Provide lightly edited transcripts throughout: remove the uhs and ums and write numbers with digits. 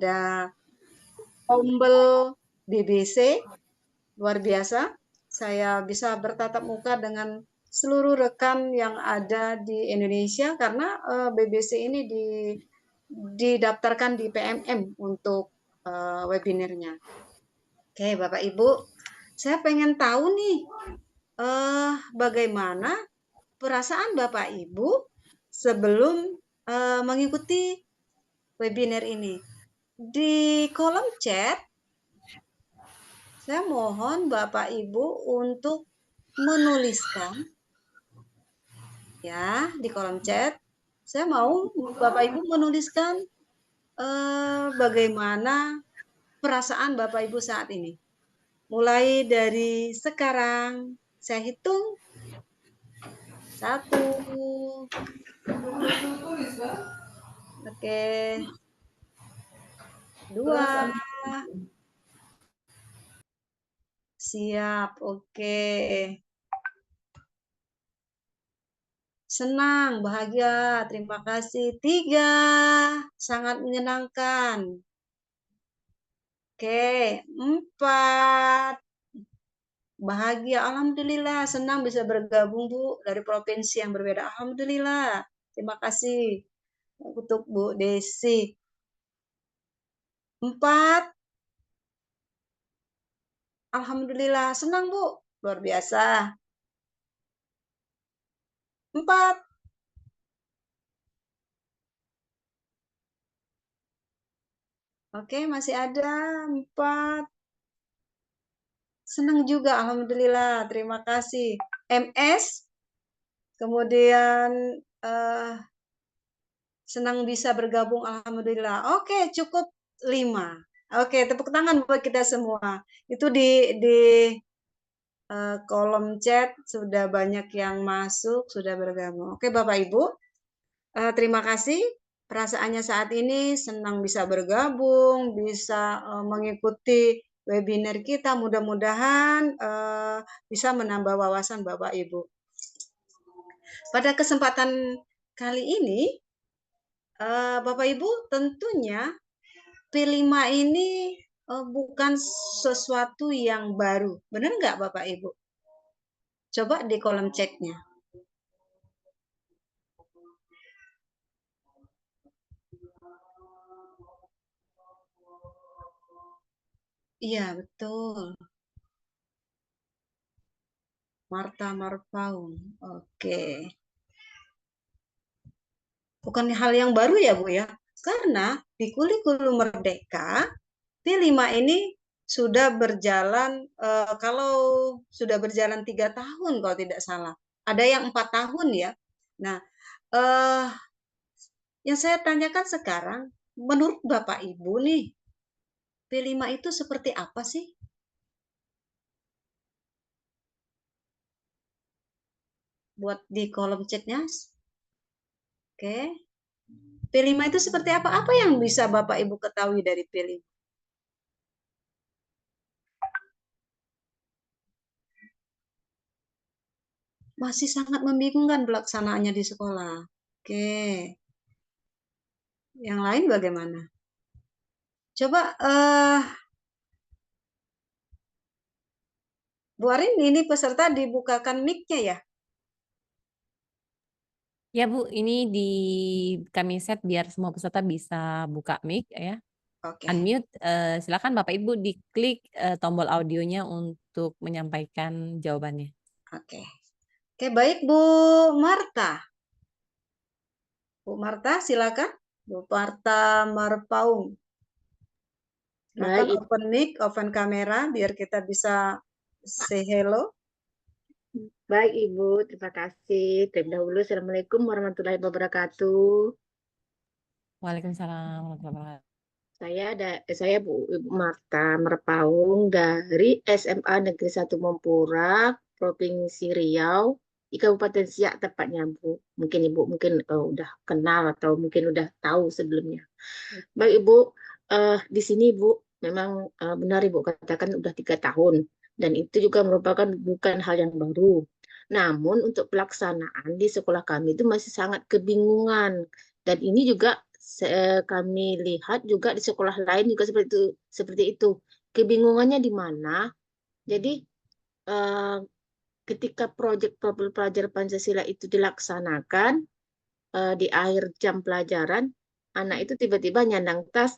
ada Ombel BBC, luar biasa. Saya bisa bertatap muka dengan seluruh rekan yang ada di Indonesia karena BBC ini didaftarkan di PMM untuk webinarnya. Oke, Bapak Ibu, saya pengen tahu nih bagaimana perasaan Bapak Ibu sebelum mengikuti webinar ini. Di kolom chat, saya mohon Bapak Ibu untuk menuliskan ya di kolom chat. Saya mau Bapak Ibu menuliskan bagaimana perasaan Bapak Ibu saat ini. Mulai dari sekarang, saya hitung 1, oke, 2, siap, oke. Senang, bahagia, terima kasih. 3, sangat menyenangkan. Oke, 4, bahagia, alhamdulillah, senang bisa bergabung Bu dari provinsi yang berbeda. Alhamdulillah, terima kasih untuk Bu Desi. 4, alhamdulillah, senang Bu, luar biasa. 4, oke, masih ada 4. Senang juga, alhamdulillah, terima kasih. MS, kemudian senang bisa bergabung, alhamdulillah. Oke, cukup 5. Oke, tepuk tangan buat kita semua. Itu di kolom chat sudah banyak yang masuk, sudah bergabung. Oke, Bapak Ibu, terima kasih. Perasaannya saat ini senang bisa bergabung, bisa mengikuti webinar kita. Mudah-mudahan bisa menambah wawasan Bapak Ibu. Pada kesempatan kali ini, Bapak Ibu tentunya P5 ini bukan sesuatu yang baru. Benar nggak Bapak Ibu? Coba di kolom chatnya. Iya, betul. Marta Marpaung. Oke. Bukan hal yang baru ya, Bu ya. Karena di kurikulum Merdeka, P5 ini sudah berjalan, kalau sudah berjalan 3 tahun kalau tidak salah. Ada yang 4 tahun ya. Nah, yang saya tanyakan sekarang, menurut Bapak Ibu nih, P5 itu seperti apa sih? Buat di kolom chatnya. Oke. P5 itu seperti apa? Apa yang bisa Bapak Ibu ketahui dari P5? Masih sangat membingungkan pelaksanaannya di sekolah. Oke. Yang lain bagaimana? Coba Bu Arin, ini peserta dibukakan mic-nya ya? Ya Bu, ini kami set biar semua peserta bisa buka mic ya. Oke. Unmute, silakan Bapak Ibu diklik tombol audionya untuk menyampaikan jawabannya. Oke. Oke, baik Bu Marta. Bu Marta, silakan. Bu Marta Marpaung. Silakan open mic, open kamera, biar kita bisa say hello. Baik Ibu, terima kasih. Terlebih dahulu, Assalamualaikum warahmatullahi wabarakatuh. Waalaikumsalam warahmatullahi wabarakatuh. Saya Bu Ibu Marta Merpaung dari SMA Negeri 1 Mempura, Provinsi Riau, di Kabupaten Siak tepatnya Bu. Mungkin Ibu udah kenal atau mungkin udah tahu sebelumnya. Baik Ibu, di sini Ibu memang benar Ibu katakan udah 3 tahun. Dan itu juga merupakan bukan hal yang baru. Namun untuk pelaksanaan di sekolah kami itu masih sangat kebingungan. Dan ini juga kami lihat juga di sekolah lain juga seperti itu. Kebingungannya di mana? Jadi eh, ketika proyek profil pelajar Pancasila itu dilaksanakan di akhir jam pelajaran, anak itu tiba-tiba nyandang tas,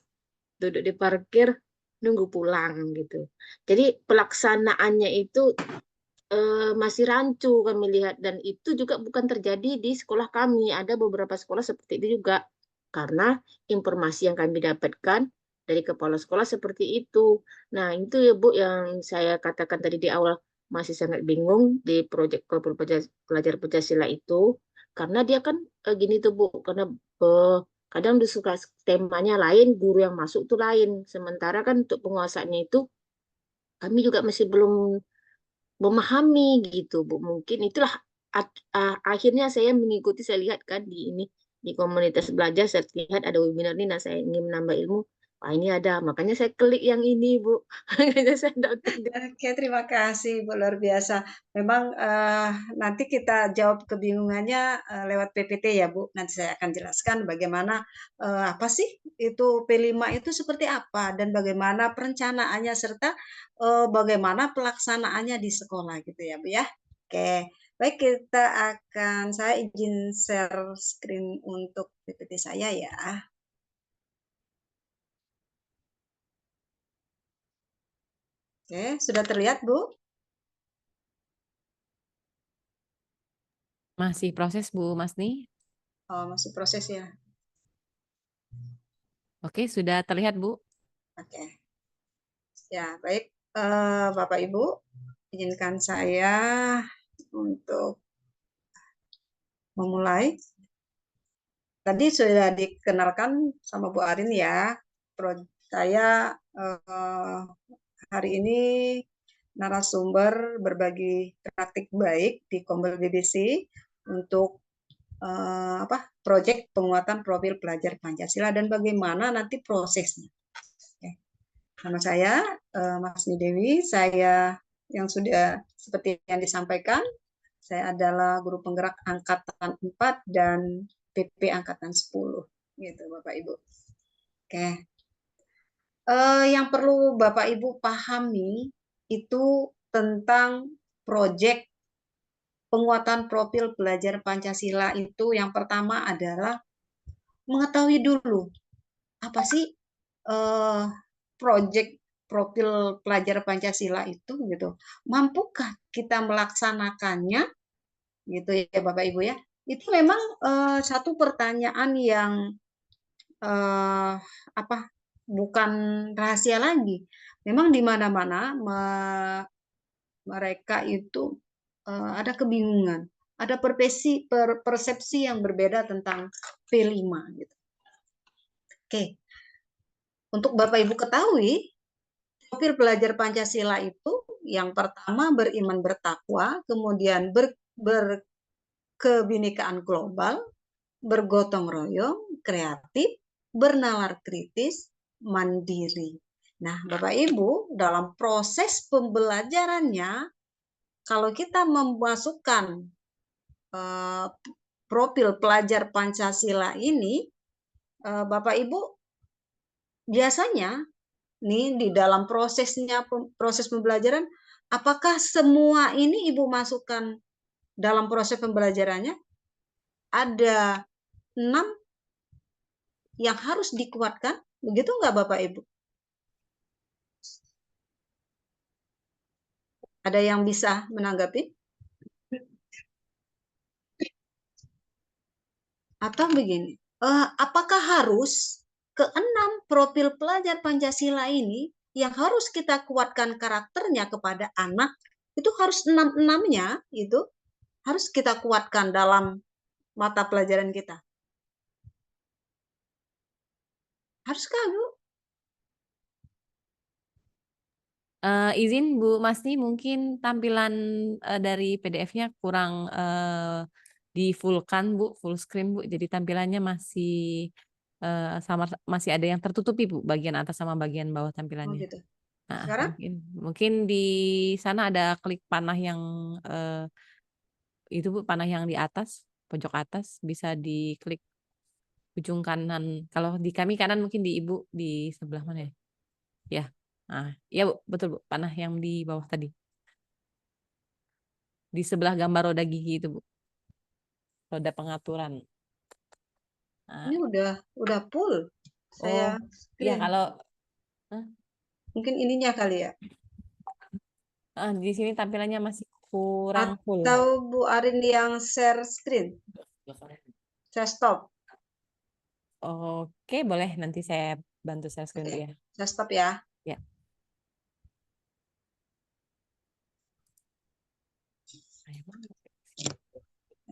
duduk di parkir, nunggu pulang gitu. Jadi pelaksanaannya itu masih rancu kami lihat, dan itu juga bukan terjadi di sekolah kami. Ada beberapa sekolah seperti itu juga, karena informasi yang kami dapatkan dari kepala sekolah seperti itu. Nah, itu ya Bu yang saya katakan tadi di awal, masih sangat bingung di proyek profil pelajar Pancasila itu, karena dia kan gini tuh Bu, karena kadang disuka temanya lain, guru yang masuk tuh lain. Sementara kan untuk penguasaannya itu kami juga masih belum memahami gitu Bu. Mungkin itulah akhirnya saya mengikuti, saya lihat kan di ini di komunitas belajar, saya lihat ada webinar ini, nah saya ingin menambah ilmu. Wah, ini ada, makanya saya klik yang ini Bu. Makanya saya daftar. Oke, terima kasih Bu, luar biasa. Memang nanti kita jawab kebingungannya lewat PPT ya Bu. Nanti saya akan jelaskan bagaimana apa sih itu P5 itu seperti apa dan bagaimana perencanaannya serta bagaimana pelaksanaannya di sekolah gitu ya Bu ya. Oke, baik, saya izin share screen untuk PPT saya ya. Oke, sudah terlihat Bu? Masih proses Bu Masni. Oh, masih proses ya. Oke, sudah terlihat Bu. Oke. Ya, baik. Bapak Ibu, izinkan saya untuk memulai. Tadi sudah dikenalkan sama Bu Arin ya. Saya hari ini narasumber berbagi praktik baik di Kombel BBC untuk proyek penguatan profil pelajar Pancasila dan bagaimana nanti prosesnya. Nama saya Mas Dewi, saya yang sudah seperti yang disampaikan, saya adalah guru penggerak angkatan 4 dan PP angkatan 10 gitu Bapak Ibu. Oke. Yang perlu Bapak Ibu pahami itu tentang proyek penguatan profil pelajar Pancasila itu yang pertama adalah mengetahui dulu apa sih proyek profil pelajar Pancasila itu gitu. Mampukah kita melaksanakannya gitu ya Bapak Ibu ya? Itu memang satu pertanyaan yang apa bukan rahasia lagi. Memang di mana-mana mereka itu ada kebingungan, ada persepsi yang berbeda tentang P5 gitu. Oke. Untuk Bapak Ibu ketahui, profil pelajar Pancasila itu yang pertama beriman bertakwa, kemudian berkebinekaan global, bergotong royong, kreatif, bernalar kritis, mandiri. Nah, Bapak Ibu, dalam proses pembelajarannya, kalau kita memasukkan profil pelajar Pancasila ini, Bapak Ibu biasanya nih di dalam proses pembelajaran, apakah semua ini Ibu masukkan dalam proses pembelajarannya? Ada 6 yang harus dikuatkan, begitu nggak Bapak Ibu? Ada yang bisa menanggapi? Atau begini, apakah harus ke-6 profil pelajar Pancasila ini yang harus kita kuatkan karakternya kepada anak, itu harus 6-6-nya itu harus kita kuatkan dalam mata pelajaran kita. Haruskah, Bu? Izin Bu Masni, mungkin tampilan dari PDF-nya kurang di full-kan Bu, full screen Bu. Jadi tampilannya masih masih ada yang tertutupi Bu, bagian atas sama bagian bawah Oh tampilannya. gitu. Nah, Sekarang? mungkin di sana ada klik panah yang itu Bu, panah yang di atas, pojok atas bisa diklik. ujung kanan. Kalau di kami kanan, mungkin di Ibu di sebelah mana ya? Ya. Nah, iya Bu, betul Bu. Panah yang di bawah tadi. Di sebelah gambar roda gigi itu Bu. Roda pengaturan. Nah, Ini udah full. Saya oh, ya screen. kalau Hah? Mungkin ininya kali ya. Di sini tampilannya masih kurang full. Atau Bu Arin yang share screen. Saya stop. Oke, boleh nanti saya bantu share screen Oke, ya. saya stop ya. Ya.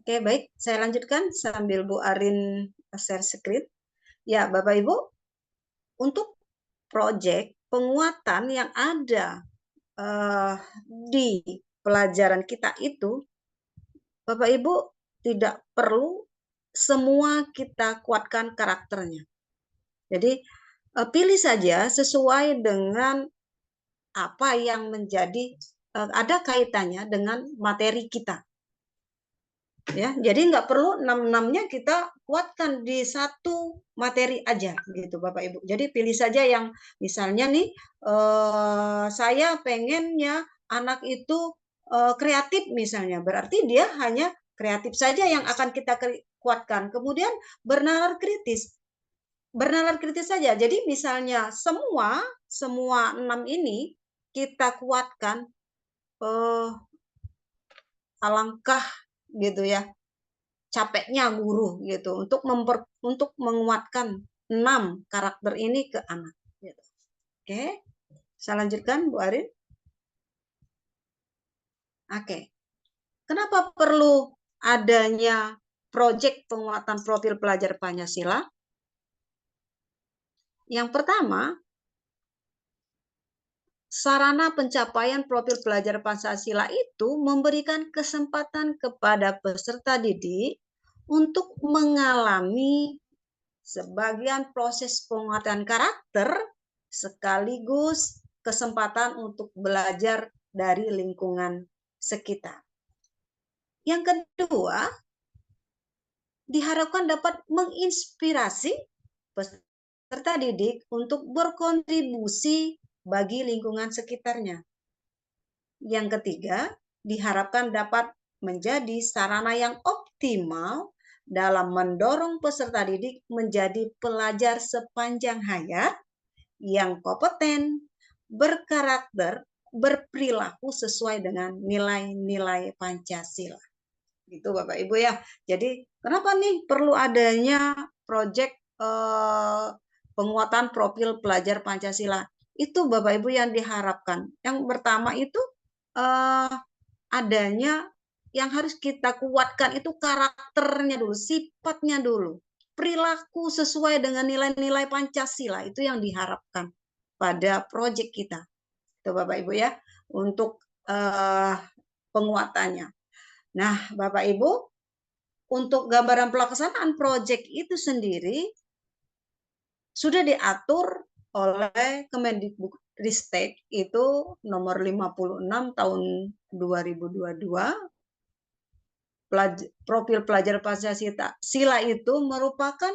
Oke, baik. Saya lanjutkan sambil Bu Arin share screen. Ya, Bapak Ibu, untuk proyek penguatan yang ada di pelajaran kita itu, Bapak Ibu tidak perlu semua kita kuatkan karakternya. Jadi pilih saja sesuai dengan apa yang menjadi ada kaitannya dengan materi kita. Ya, jadi nggak perlu 6-6-nya kita kuatkan di satu materi aja gitu Bapak Ibu. Jadi pilih saja yang misalnya nih saya pengennya anak itu kreatif misalnya. Berarti dia hanya kreatif saja yang akan kita kuatkan. Kemudian bernalar kritis. Bernalar kritis saja. Jadi misalnya semua 6 ini kita kuatkan alangkah gitu ya capeknya guru gitu untuk menguatkan 6 karakter ini ke anak gitu. Oke, saya lanjutkan Bu Arin. Oke, kenapa perlu adanya proyek penguatan profil pelajar Pancasila? Yang pertama, sarana pencapaian profil pelajar Pancasila itu memberikan kesempatan kepada peserta didik untuk mengalami sebagian proses penguatan karakter sekaligus kesempatan untuk belajar dari lingkungan sekitar. Yang kedua, diharapkan dapat menginspirasi peserta didik untuk berkontribusi bagi lingkungan sekitarnya. Yang ketiga, diharapkan dapat menjadi sarana yang optimal dalam mendorong peserta didik menjadi pelajar sepanjang hayat yang kompeten, berkarakter, berperilaku sesuai dengan nilai-nilai Pancasila. Gitu Bapak Ibu ya. Jadi kenapa nih perlu adanya proyek penguatan profil pelajar Pancasila? Itu Bapak Ibu yang diharapkan. Yang pertama itu adanya yang harus kita kuatkan itu karakternya dulu, sifatnya dulu. Perilaku sesuai dengan nilai-nilai Pancasila itu yang diharapkan pada proyek kita. Itu Bapak Ibu ya, untuk penguatannya. Nah, Bapak Ibu, untuk gambaran pelaksanaan proyek itu sendiri sudah diatur oleh Kemendikbudristek itu nomor 56 tahun 2022. Profil pelajar Pancasila itu merupakan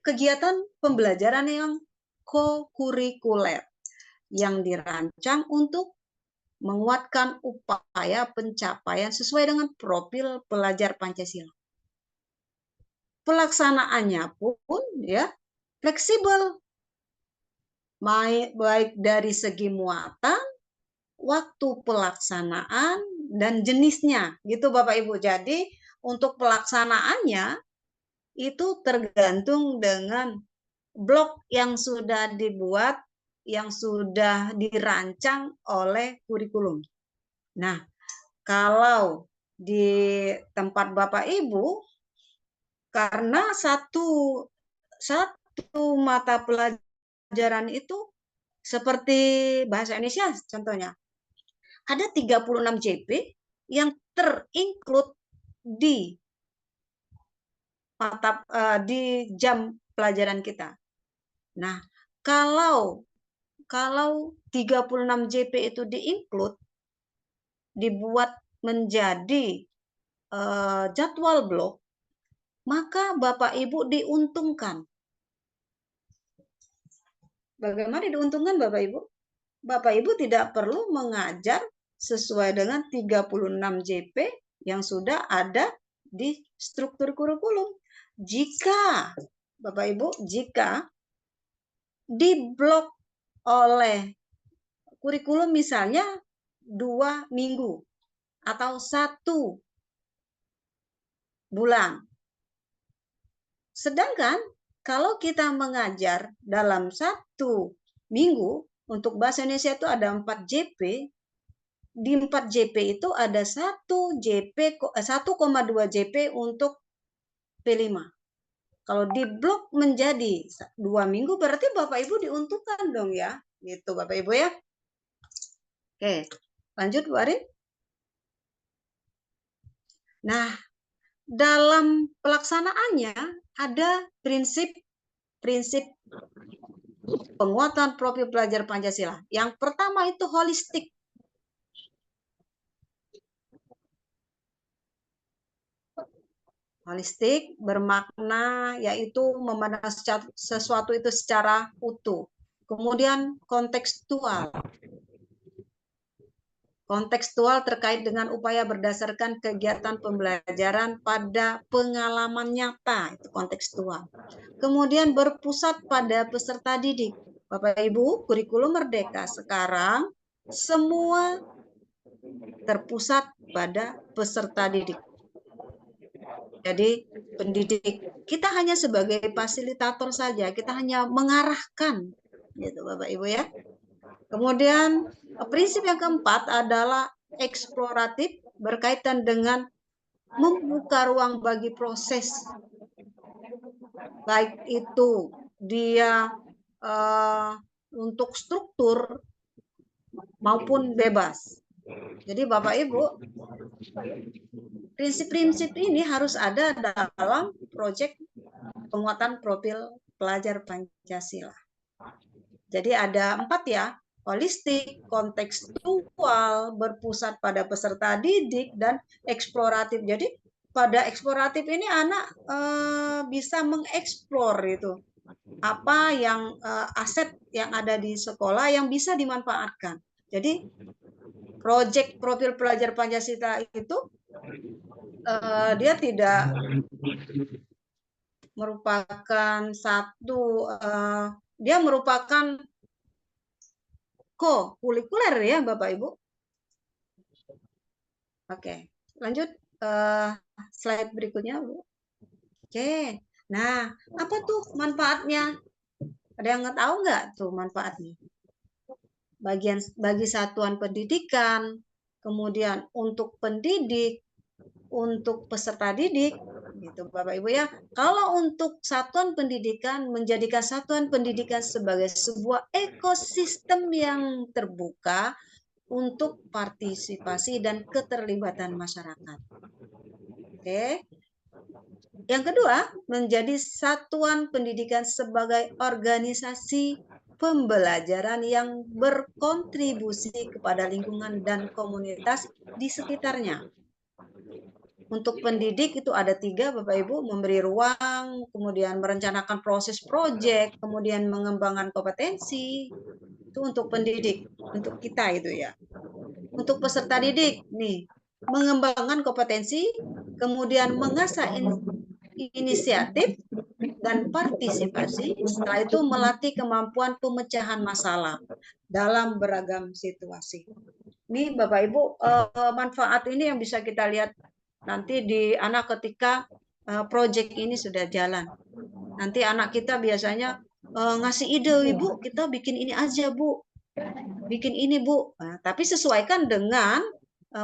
kegiatan pembelajaran yang co-kurikuler yang dirancang untuk menguatkan upaya pencapaian sesuai dengan profil pelajar Pancasila. Pelaksanaannya pun ya fleksibel, baik dari segi muatan, waktu pelaksanaan, dan jenisnya gitu Bapak Ibu. Jadi untuk pelaksanaannya itu tergantung dengan blok yang sudah dibuat, yang sudah dirancang oleh kurikulum. Nah, kalau di tempat Bapak Ibu, karena satu mata pelajaran itu seperti bahasa Indonesia contohnya, ada 36 JP yang terinclude di di jam pelajaran kita. Nah, kalau 36 JP itu di-include, dibuat menjadi jadwal blok, maka Bapak Ibu diuntungkan. Bagaimana diuntungkan Bapak Ibu? Bapak Ibu tidak perlu mengajar sesuai dengan 36 JP yang sudah ada di struktur kurikulum. Jika Bapak Ibu, jika diblok oleh kurikulum misalnya 2 minggu atau 1 bulan. Sedangkan kalau kita mengajar dalam 1 minggu, untuk bahasa Indonesia itu ada 4 JP, di 4 JP itu ada 1,2 JP untuk P5. Kalau diblok menjadi 2 minggu berarti Bapak Ibu diuntungkan dong ya. Gitu Bapak Ibu ya. Oke, lanjut Bu Arin. Nah, dalam pelaksanaannya ada prinsip penguatan profil pelajar Pancasila. Yang pertama itu holistik. Holistik bermakna yaitu memandang sesuatu itu secara utuh. Kemudian kontekstual. Kontekstual terkait dengan upaya berdasarkan kegiatan pembelajaran pada pengalaman nyata, itu kontekstual. Kemudian berpusat pada peserta didik. Bapak Ibu, kurikulum Merdeka sekarang semua terpusat pada peserta didik. Jadi pendidik kita hanya sebagai fasilitator saja, kita hanya mengarahkan, gitu Bapak Ibu ya. Kemudian prinsip yang keempat adalah eksploratif berkaitan dengan membuka ruang bagi proses, baik itu dia untuk struktur maupun bebas. Jadi Bapak Ibu, prinsip-prinsip ini harus ada dalam proyek penguatan profil pelajar Pancasila. Jadi ada 4 ya, holistik, kontekstual, berpusat pada peserta didik, dan eksploratif. Jadi pada eksploratif ini anak bisa mengeksplor itu apa yang aset yang ada di sekolah yang bisa dimanfaatkan. Jadi proyek profil pelajar Pancasila itu dia tidak merupakan satu, dia merupakan kurikuler ya Bapak Ibu. Oke, lanjut slide berikutnya Bu. Oke, nah apa tuh manfaatnya? Ada yang tahu nggak tuh manfaatnya? Bagi satuan pendidikan, kemudian untuk pendidik, untuk peserta didik, gitu Bapak Ibu ya. Kalau untuk satuan pendidikan, menjadikan satuan pendidikan sebagai sebuah ekosistem yang terbuka untuk partisipasi dan keterlibatan masyarakat. Oke. Yang kedua, menjadi satuan pendidikan sebagai organisasi pembelajaran yang berkontribusi kepada lingkungan dan komunitas di sekitarnya. Untuk pendidik itu ada 3 Bapak Ibu, memberi ruang, kemudian merencanakan proses proyek, kemudian mengembangkan kompetensi. Itu untuk pendidik, untuk kita itu ya. Untuk peserta didik, nih, mengembangkan kompetensi, kemudian mengasah inisiatif dan partisipasi, setelah itu melatih kemampuan pemecahan masalah dalam beragam situasi. Ini Bapak Ibu, manfaat ini yang bisa kita lihat nanti di anak ketika proyek ini sudah jalan. Nanti anak kita biasanya ngasih ide, Ibu, kita bikin ini aja Bu, bikin ini Bu. Nah, tapi sesuaikan dengan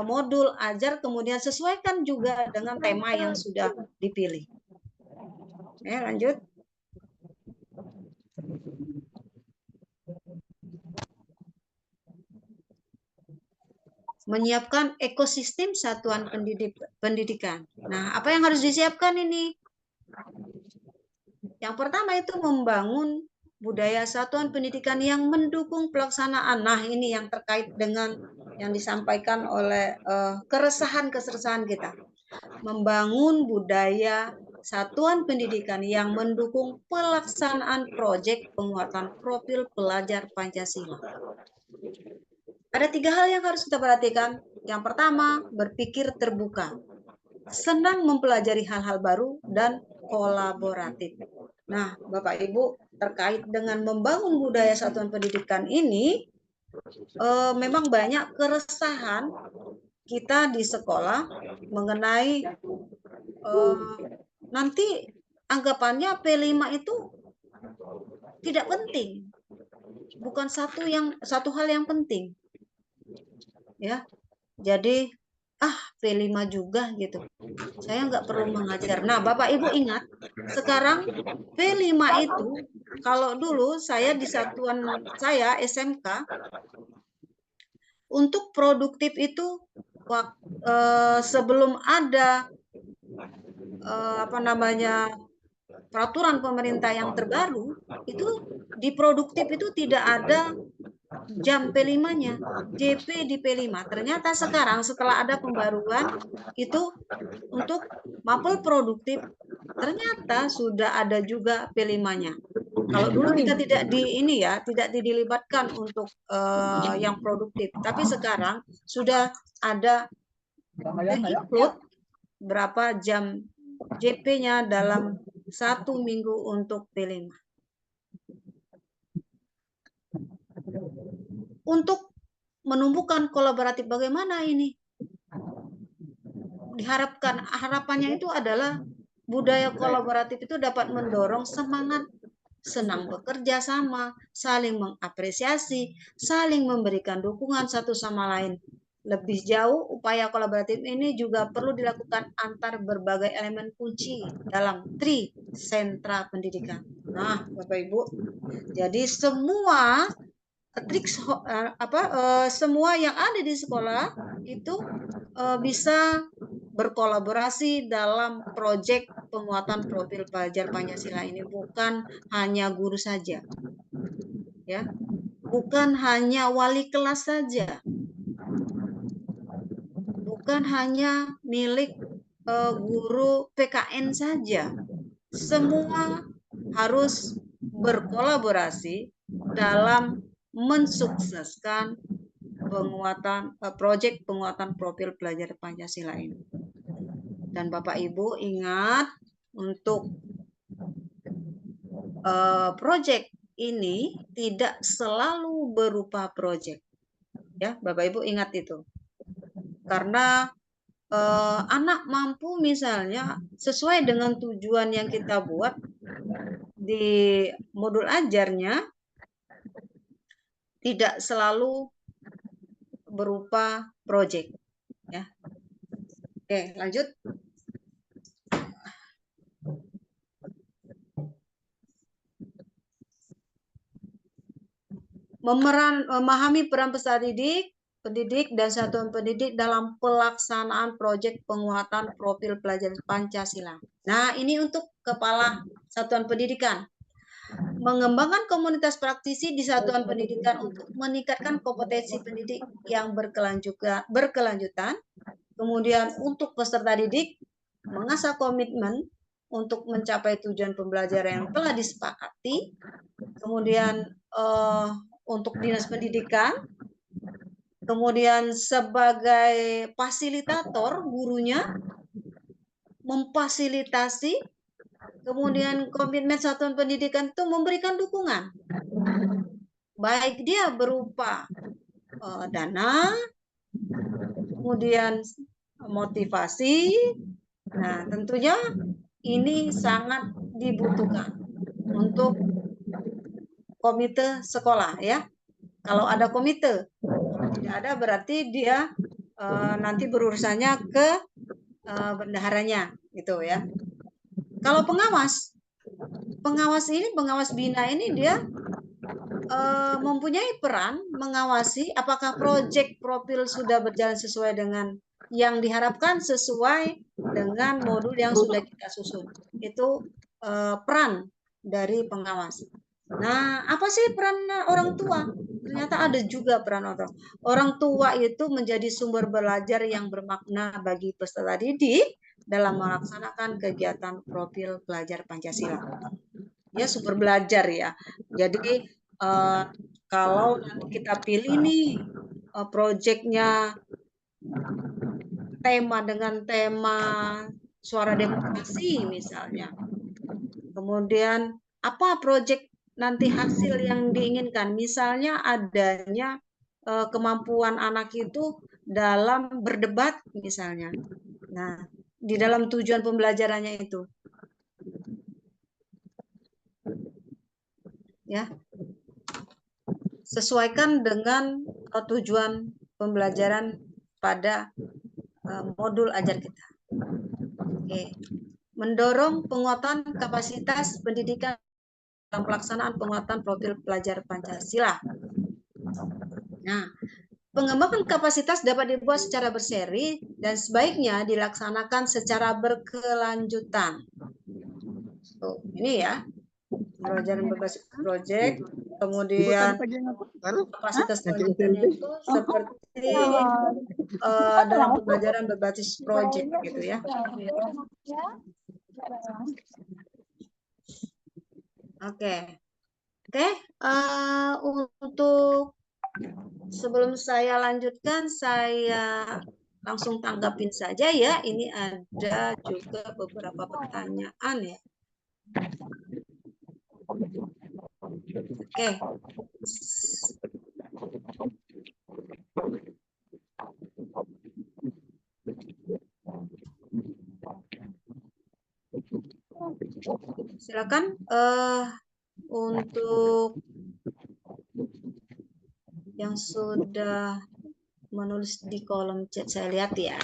modul ajar, kemudian sesuaikan juga dengan tema yang sudah dipilih. Lanjut. Menyiapkan ekosistem satuan pendidikan. Nah, apa yang harus disiapkan ini? Yang pertama itu membangun budaya satuan pendidikan yang mendukung pelaksanaan. Nah, ini yang terkait dengan yang disampaikan oleh keresahan kita. Membangun budaya satuan pendidikan yang mendukung pelaksanaan proyek penguatan profil pelajar Pancasila. Ada 3 hal yang harus kita perhatikan. Yang pertama, berpikir terbuka, senang mempelajari hal-hal baru, dan kolaboratif. Nah, Bapak Ibu, terkait dengan membangun budaya satuan pendidikan ini, memang banyak keresahan kita di sekolah mengenai nanti anggapannya P5 itu tidak penting, bukan satu hal yang penting, ya. Jadi P5 juga gitu, saya nggak perlu mengajar. Nah, Bapak Ibu ingat, sekarang P5 itu, kalau dulu saya di satuan saya SMK, untuk produktif itu sebelum ada peraturan pemerintah yang terbaru, itu di produktif itu tidak ada jam P5-nya, JP di P5. Ternyata sekarang setelah ada pembaruan itu untuk mapel produktif, ternyata sudah ada juga P5-nya. Kalau dulu kita tidak dilibatkan untuk yang produktif, tapi sekarang sudah ada include berapa jam JP-nya dalam 1 minggu untuk P5. Untuk menumbuhkan kolaboratif bagaimana ini? Harapannya itu adalah budaya kolaboratif itu dapat mendorong semangat senang bekerja sama, saling mengapresiasi, saling memberikan dukungan satu sama lain. Lebih jauh, upaya kolaboratif ini juga perlu dilakukan antar berbagai elemen kunci dalam tri sentra pendidikan. Nah, Bapak Ibu, jadi semua semua yang ada di sekolah itu bisa berkolaborasi dalam proyek penguatan profil pelajar Pancasila ini, bukan hanya guru saja, ya, bukan hanya wali kelas saja, bukan hanya milik guru PKN saja. Semua harus berkolaborasi dalam mensukseskan proyek penguatan profil pelajar Pancasila ini. Dan Bapak Ibu ingat, untuk proyek ini tidak selalu berupa proyek, ya Bapak Ibu ingat itu, karena anak mampu misalnya sesuai dengan tujuan yang kita buat di modul ajarnya, tidak selalu berupa proyek, ya. Oke, lanjut. Memahami peran peserta pendidik dan satuan pendidik dalam pelaksanaan proyek penguatan profil pelajar Pancasila. Nah, ini untuk kepala satuan pendidikan. Mengembangkan komunitas praktisi di satuan pendidikan untuk meningkatkan kompetensi pendidik yang berkelanjutan. Kemudian untuk peserta didik, mengasah komitmen untuk mencapai tujuan pembelajaran yang telah disepakati. Kemudian untuk dinas pendidikan, kemudian sebagai fasilitator gurunya memfasilitasi, kemudian komitmen satuan pendidikan itu memberikan dukungan, baik dia berupa dana, kemudian motivasi. Nah, tentunya ini sangat dibutuhkan untuk komite sekolah, ya. Kalau ada komite, kalau tidak ada berarti dia nanti berurusannya ke bendaharanya, gitu ya. Kalau pengawas bina ini dia mempunyai peran mengawasi apakah proyek profil sudah berjalan sesuai dengan yang diharapkan, sesuai dengan modul yang sudah kita susun. Itu peran dari pengawas. Nah, apa sih peran orang tua? Ternyata ada juga peran orang tua. Orang tua itu menjadi sumber belajar yang bermakna bagi peserta didik, dalam melaksanakan kegiatan profil pelajar Pancasila. Ya, super belajar ya. Jadi kalau nanti kita pilih nih proyeknya dengan tema suara demokrasi misalnya. Kemudian apa proyek nanti hasil yang diinginkan? Misalnya adanya kemampuan anak itu dalam berdebat misalnya. Nah, di dalam tujuan pembelajarannya itu. Ya. Sesuaikan dengan tujuan pembelajaran pada modul ajar kita. Oke. Mendorong penguatan kapasitas pendidikan dalam pelaksanaan penguatan profil pelajar Pancasila. Nah, pengembangan kapasitas dapat dibuat secara berseri dan sebaiknya dilaksanakan secara berkelanjutan. Tuh, ini ya, pembelajaran berbasis proyek, kemudian kapasitas pendidikannya itu seperti dalam pembelajaran berbasis proyek gitu ya. Oke. Untuk sebelum saya lanjutkan, saya langsung tanggapin saja ya. Ini ada juga beberapa pertanyaan ya. Oke. Silakan untuk yang sudah menulis di kolom chat, saya lihat ya.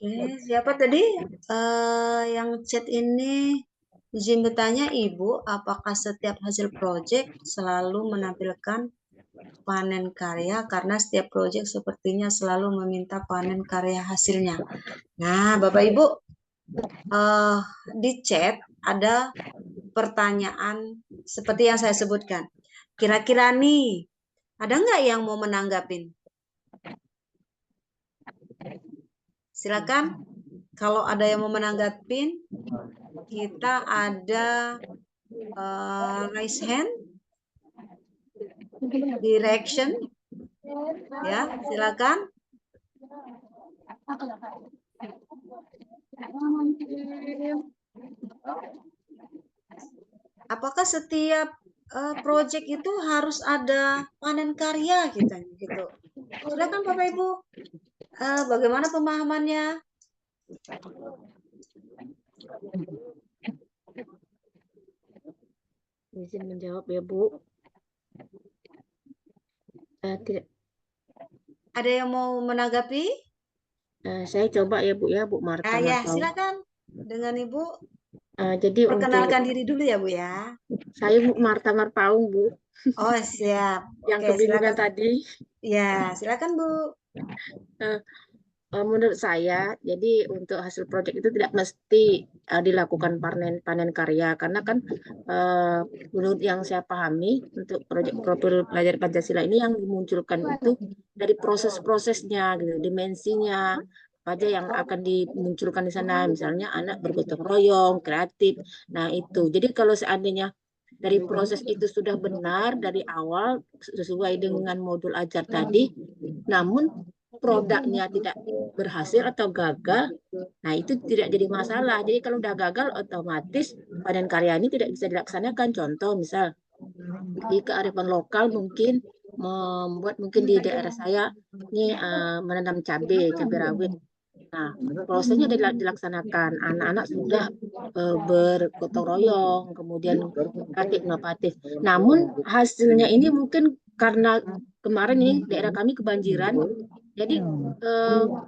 Oke, siapa tadi yang chat ini? Izin bertanya, Ibu, apakah setiap hasil proyek selalu menampilkan panen karya? Karena setiap proyek sepertinya selalu meminta panen karya hasilnya. Nah, Bapak Ibu, di chat ada pertanyaan seperti yang saya sebutkan. Kira-kira nih, ada nggak yang mau menanggapin? Silakan. Kalau ada yang mau menanggapin, kita ada raise hand, direction, ya, silakan. Apakah setiap proyek itu harus ada panen karya gitu? Silakan Bapak Ibu, bagaimana pemahamannya? Izin menjawab ya Bu. Tidak. Ada yang mau menanggapi? Saya coba ya Bu Marta. Ya, silakan dengan Ibu. Jadi perkenalkan diri dulu ya Bu ya. Saya Bu Marta Marpaung Bu. Oh siap. Yang kebingungan tadi. Ya, silakan Bu. Menurut saya, jadi untuk hasil proyek itu tidak mesti dilakukan panen karya, karena kan menurut yang saya pahami untuk proyek profil pelajar Pancasila ini yang dimunculkan itu dari proses-prosesnya, gitu, dimensinya apa aja yang akan dimunculkan di sana, misalnya anak bergotong royong, kreatif. Nah itu, jadi kalau seandainya dari proses itu sudah benar dari awal sesuai dengan modul ajar tadi, namun produknya tidak berhasil atau gagal, nah itu tidak jadi masalah. Jadi kalau udah gagal, otomatis panen karya ini tidak bisa dilaksanakan. Contoh misal di kearifan lokal mungkin membuat di daerah saya ini menanam cabai rawit. Nah, prosesnya dilaksanakan. Anak-anak sudah bergotong royong, kemudian kreatif, inovatif. Namun hasilnya ini mungkin karena kemarin ini daerah kami kebanjiran, jadi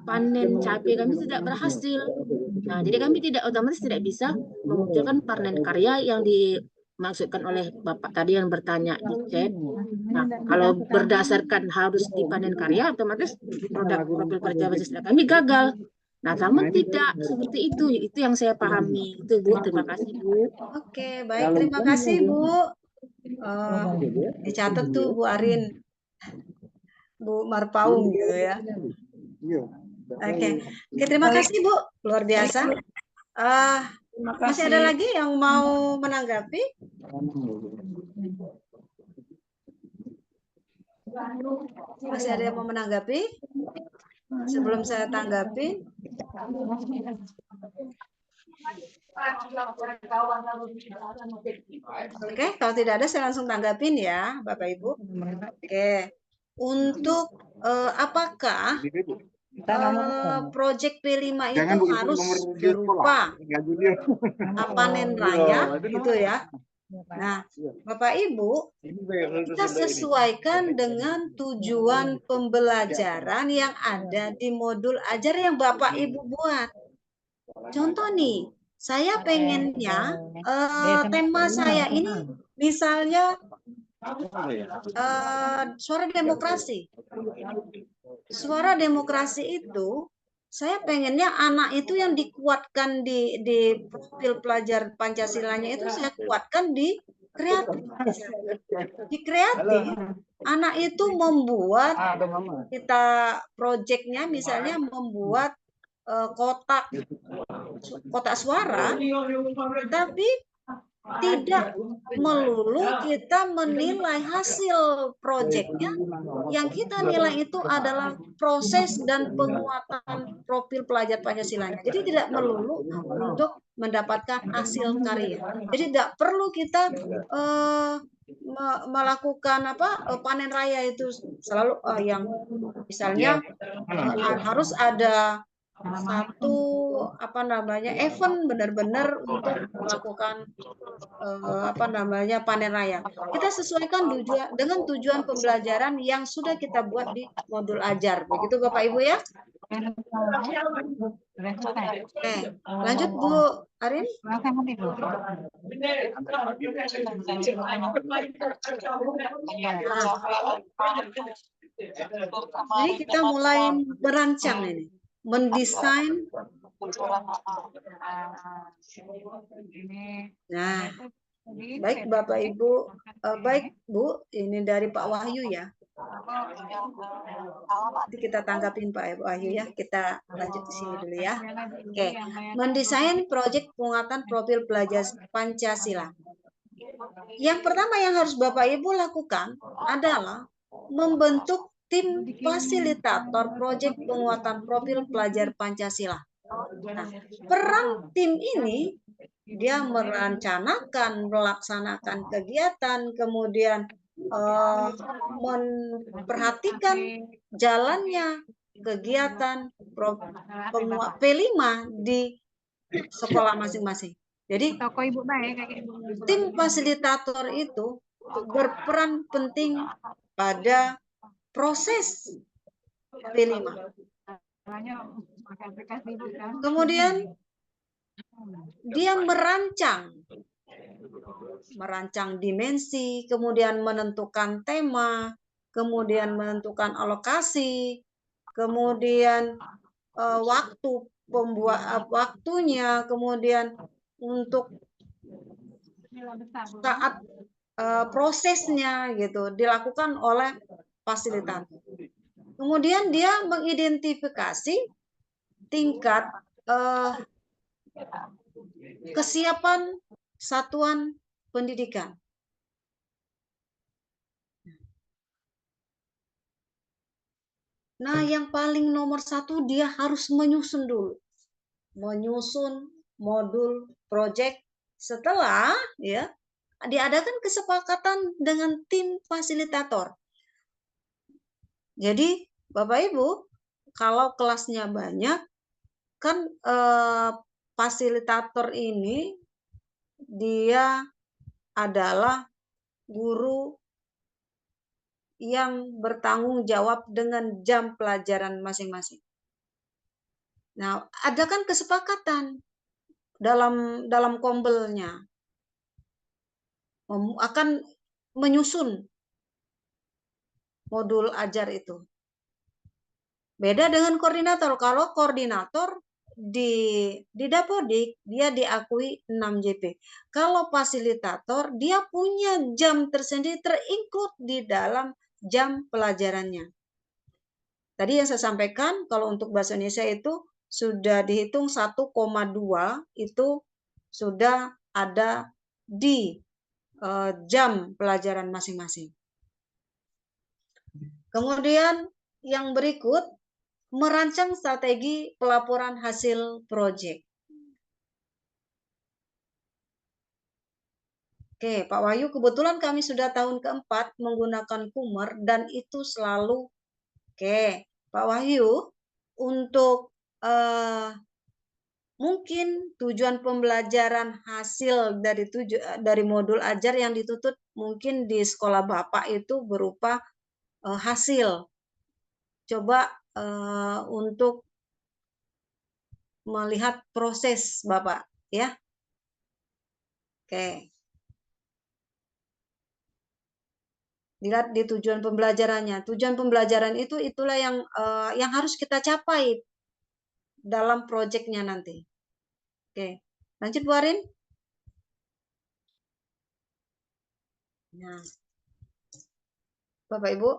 panen cabai kami tidak berhasil. Nah, jadi kami otomatis tidak bisa memunculkan panen karya yang dimaksudkan oleh Bapak tadi yang bertanya di chat. Nah, kalau berdasarkan harus dipanen karya, otomatis produk profil kerja Pancasila kami gagal. Nah, sama tidak seperti itu yang saya pahami. Itu Bu, terima kasih Bu. Oke, baik. Terima kasih, Bu. Dicatat tuh Bu Arin, Bu Marpaung gitu ya. Oke, terima kasih Bu, luar biasa. Masih ada lagi yang mau menanggapi? Masih ada yang mau menanggapi? Sebelum saya tanggapi. Oke, kalau tidak ada saya langsung tanggapin ya, Bapak Ibu. Oke, untuk apakah proyek P5 itu harus berupa panen raya, gitu ya? Nah, Bapak Ibu, kita sesuaikan dengan tujuan pembelajaran yang ada di modul ajar yang Bapak Ibu buat. Contoh nih, saya pengennya tema saya ini misalnya suara demokrasi. Suara demokrasi itu saya pengennya anak itu yang dikuatkan di profil pelajar Pancasilanya itu saya kuatkan di kreatif. Di kreatif, anak itu membuat kita proyeknya misalnya membuat kotak suara, tapi tidak melulu kita menilai hasil proyeknya. Yang kita nilai itu adalah proses dan penguatan profil pelajar Pancasilanya. Jadi tidak melulu untuk mendapatkan hasil karya. Jadi tidak perlu kita melakukan panen raya itu selalu yang misalnya harus ada satu event benar-benar untuk melakukan panen raya. Kita sesuaikan dengan tujuan pembelajaran yang sudah kita buat di modul ajar. Begitu Bapak Ibu ya. Oke, lanjut Bu Arin. Jadi kita mulai merancang ini, mendesain. Nah, baik Bapak Ibu, baik Bu, ini dari Pak Wahyu ya. Nanti kita tangkapin Pak Wahyu ya. Kita lanjut di sini dulu ya. Oke, mendesain proyek penguatan profil pelajar Pancasila. Yang pertama yang harus Bapak Ibu lakukan adalah membentuk tim fasilitator proyek penguatan profil pelajar Pancasila. Nah, peran tim ini dia melaksanakan kegiatan, kemudian memperhatikan jalannya kegiatan P5 di sekolah masing-masing. Jadi tim fasilitator itu berperan penting pada proses P5. Kemudian dia merancang dimensi, kemudian menentukan tema, kemudian menentukan alokasi, kemudian waktunya, kemudian untuk saat prosesnya gitu dilakukan oleh fasilitator. Kemudian dia mengidentifikasi tingkat kesiapan satuan pendidikan. Nah, yang paling nomor satu dia harus menyusun dulu. Menyusun modul proyek setelah ya diadakan kesepakatan dengan tim fasilitator. Jadi Bapak Ibu, kalau kelasnya banyak kan fasilitator ini dia adalah guru yang bertanggung jawab dengan jam pelajaran masing-masing. Nah, ada kan kesepakatan dalam kombelnya akan menyusun modul ajar itu. Beda dengan koordinator. Kalau koordinator di Dapodik dia diakui 6 JP. Kalau fasilitator dia punya jam tersendiri terinclude di dalam jam pelajarannya. Tadi yang saya sampaikan kalau untuk bahasa Indonesia itu sudah dihitung 1,2 itu sudah ada di jam pelajaran masing-masing. Kemudian yang berikut merancang strategi pelaporan hasil proyek. Oke, Pak Wahyu, kebetulan kami sudah tahun keempat menggunakan Kummer dan itu selalu oke. Pak Wahyu, untuk mungkin tujuan pembelajaran hasil dari modul ajar yang dituntut mungkin di sekolah Bapak itu berupa hasil. Coba untuk melihat proses Bapak, ya. Oke. Dilihat di tujuan pembelajarannya. Tujuan pembelajaran itu itulah yang harus kita capai dalam proyeknya nanti. Oke, lanjut Bu Arin. Nah, Bapak Ibu,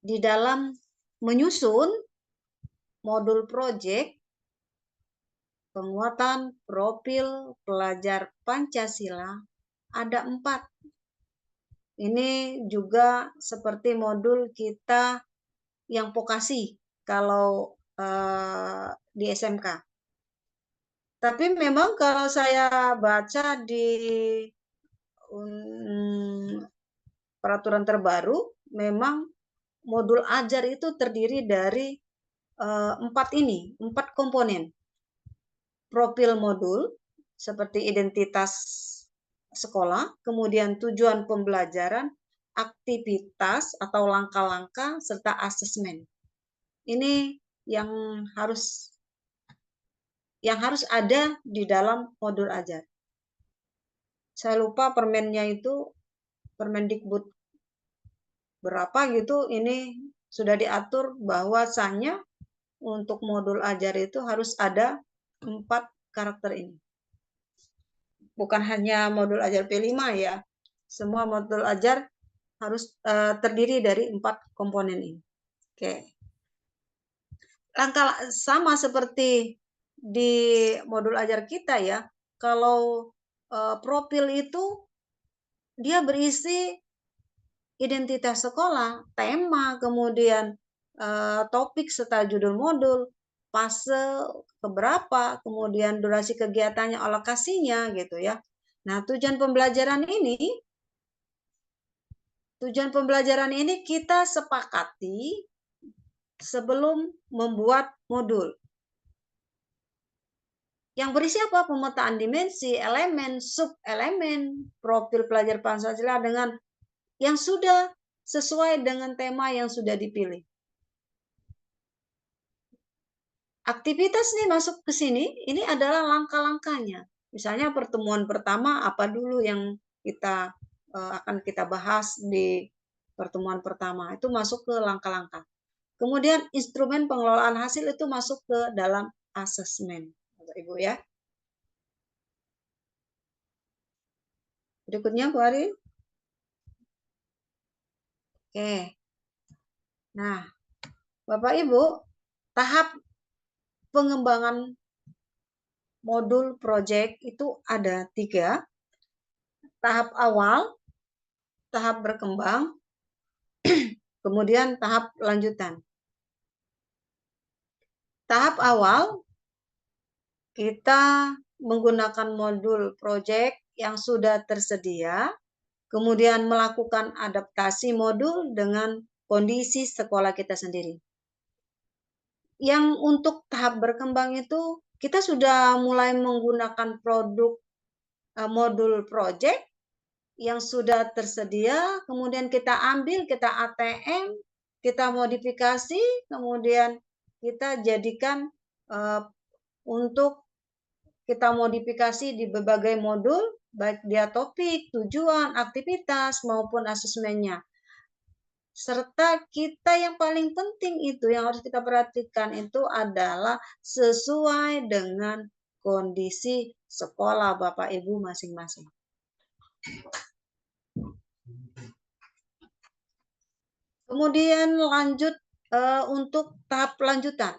di dalam menyusun modul proyek penguatan profil pelajar Pancasila ada 4. Ini juga seperti modul kita yang vokasi kalau di SMK. Tapi memang kalau saya baca di peraturan terbaru, memang modul ajar itu terdiri dari 4 komponen. Profil modul seperti identitas sekolah, kemudian tujuan pembelajaran, aktivitas atau langkah-langkah, serta asesmen. Ini yang harus ada di dalam modul ajar. Saya lupa permennya itu, Permendikbud berapa gitu, ini sudah diatur bahwasanya untuk modul ajar itu harus ada 4 karakter ini. Bukan hanya modul ajar P5 ya, semua modul ajar harus terdiri dari 4 komponen ini. Oke. Langkah sama seperti di modul ajar kita ya, kalau profil itu dia berisi identitas sekolah, tema, kemudian topik serta judul modul, fase keberapa, kemudian durasi kegiatannya, alokasinya gitu ya. Nah, tujuan pembelajaran ini kita sepakati sebelum membuat modul. Yang berisi apa? Pemetaan dimensi, elemen, sub-elemen, profil pelajar Pancasila dengan yang sudah sesuai dengan tema yang sudah dipilih. Aktivitas nih masuk ke sini, ini adalah langkah-langkahnya. Misalnya pertemuan pertama apa dulu yang kita akan kita bahas di pertemuan pertama, itu masuk ke langkah-langkah. Kemudian instrumen pengelolaan hasil itu masuk ke dalam asesmen, Bapak Ibu ya. Berikutnya Bu Ari. Oke. Nah, Bapak Ibu, tahap pengembangan modul project itu ada 3. Tahap awal, tahap berkembang, kemudian tahap lanjutan. Tahap awal, kita menggunakan modul project yang sudah tersedia, kemudian melakukan adaptasi modul dengan kondisi sekolah kita sendiri. Yang untuk tahap berkembang itu, kita sudah mulai menggunakan produk modul project yang sudah tersedia, kemudian kita ambil, kita ATM, kita modifikasi, kemudian kita jadikan untuk kita modifikasi di berbagai modul, baik dia topik, tujuan, aktivitas, maupun asesmennya. Serta kita yang paling penting itu yang harus kita perhatikan itu adalah sesuai dengan kondisi sekolah Bapak Ibu masing-masing. Kemudian lanjut untuk tahap lanjutan.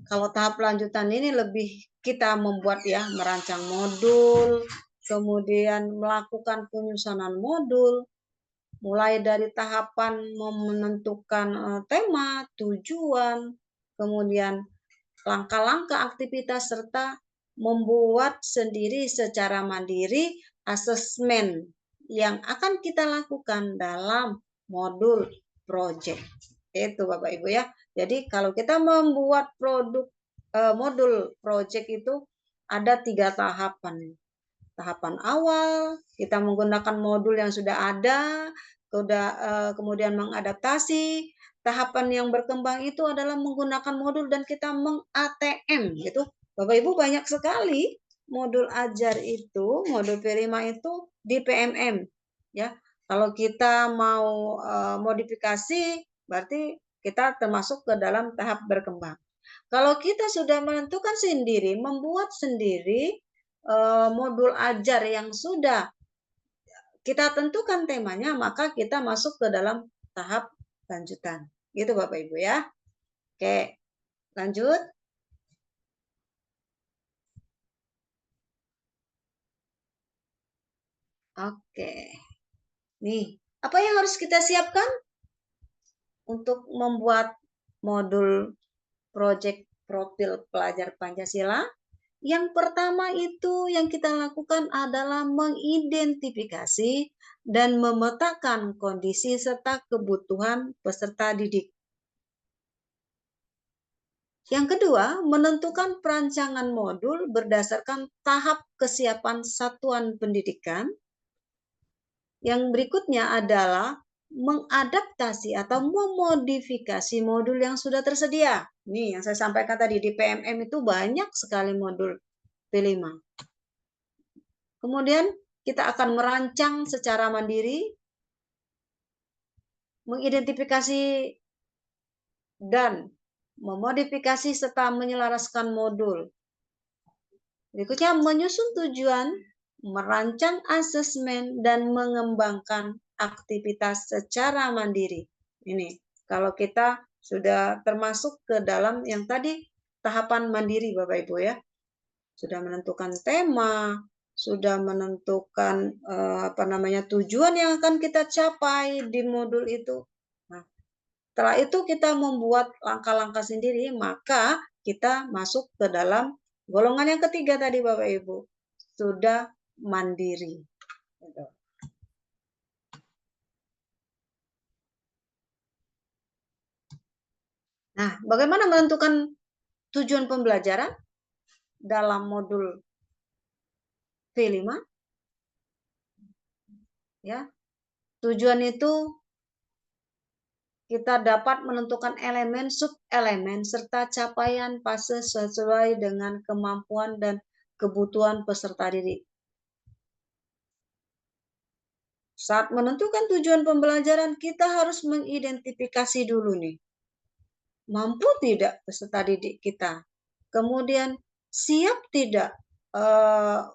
Kalau tahap lanjutan ini lebih kita membuat ya, merancang modul, kemudian melakukan penyusunan modul, mulai dari tahapan menentukan tema, tujuan, kemudian langkah-langkah aktivitas, serta membuat sendiri secara mandiri asesmen yang akan kita lakukan dalam modul project. Itu Bapak Ibu ya. Jadi kalau kita membuat modul project itu ada 3 tahapan. Tahapan awal, kita menggunakan modul yang sudah ada, kemudian mengadaptasi. Tahapan yang berkembang itu adalah menggunakan modul dan kita meng-ATM gitu. Bapak Ibu banyak sekali modul ajar itu, modul P5 itu di PMM ya. Kalau kita mau modifikasi berarti kita termasuk ke dalam tahap berkembang. Kalau kita sudah menentukan sendiri, membuat sendiri modul ajar yang sudah kita tentukan temanya, maka kita masuk ke dalam tahap lanjutan. Gitu Bapak Ibu ya. Oke, lanjut. Oke. Nih, apa yang harus kita siapkan untuk membuat modul project profil pelajar Pancasila? Yang pertama itu yang kita lakukan adalah mengidentifikasi dan memetakan kondisi serta kebutuhan peserta didik. Yang kedua, menentukan perancangan modul berdasarkan tahap kesiapan satuan pendidikan. Yang berikutnya adalah mengadaptasi atau memodifikasi modul yang sudah tersedia. Nih yang saya sampaikan tadi, di PMM itu banyak sekali modul P5. Kemudian kita akan merancang secara mandiri, mengidentifikasi dan memodifikasi serta menyelaraskan modul. Berikutnya menyusun tujuan, merancang asesmen, dan mengembangkan aktivitas secara mandiri. Ini kalau kita sudah termasuk ke dalam yang tadi tahapan mandiri Bapak Ibu ya. Sudah menentukan tema, sudah menentukan tujuan yang akan kita capai di modul itu. Nah, setelah itu kita membuat langkah-langkah sendiri, maka kita masuk ke dalam golongan yang ketiga tadi Bapak Ibu, sudah mandiri. Nah, bagaimana menentukan tujuan pembelajaran dalam modul V5? Ya, tujuan itu kita dapat menentukan elemen, sub-elemen, serta capaian fase sesuai dengan kemampuan dan kebutuhan peserta didik. Saat menentukan tujuan pembelajaran, kita harus mengidentifikasi dulu nih. Mampu tidak peserta didik kita? Kemudian siap tidak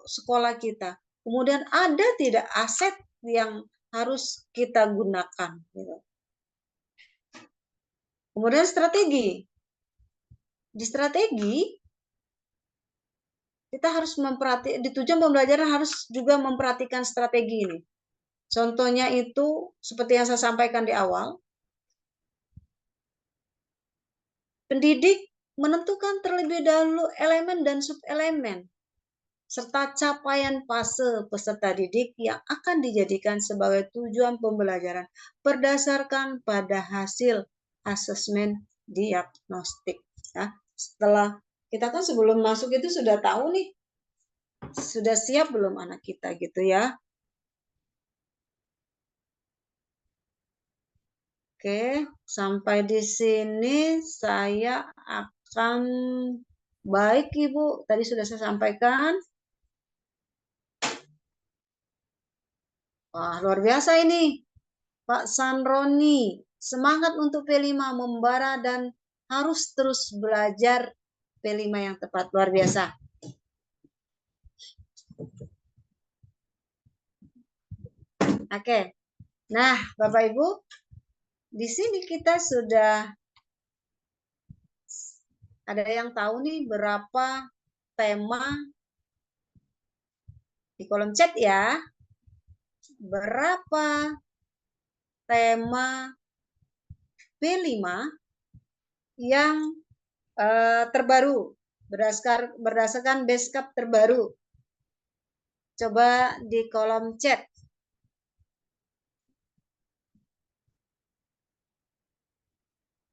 sekolah kita? Kemudian ada tidak aset yang harus kita gunakan? Gitu. Kemudian strategi. Di strategi kita harus memperhatikan, di tujuan pembelajaran harus juga memperhatikan strategi ini. Contohnya itu seperti yang saya sampaikan di awal. Pendidik menentukan terlebih dahulu elemen dan sub-elemen serta capaian fase peserta didik yang akan dijadikan sebagai tujuan pembelajaran berdasarkan pada hasil asesmen diagnostik. Ya, setelah kita kan sebelum masuk itu sudah tahu nih, sudah siap belum anak kita gitu ya. Oke, sampai di sini saya akan baik Ibu, tadi sudah saya sampaikan. Wah, luar biasa ini. Pak Sanroni, semangat untuk P5 membara dan harus terus belajar P5 yang tepat. Luar biasa. Oke. Nah, Bapak Ibu, di sini kita sudah ada yang tahu nih berapa tema di kolom chat ya. Berapa tema P5 yang terbaru berdasarkan Beskap terbaru. Coba di kolom chat.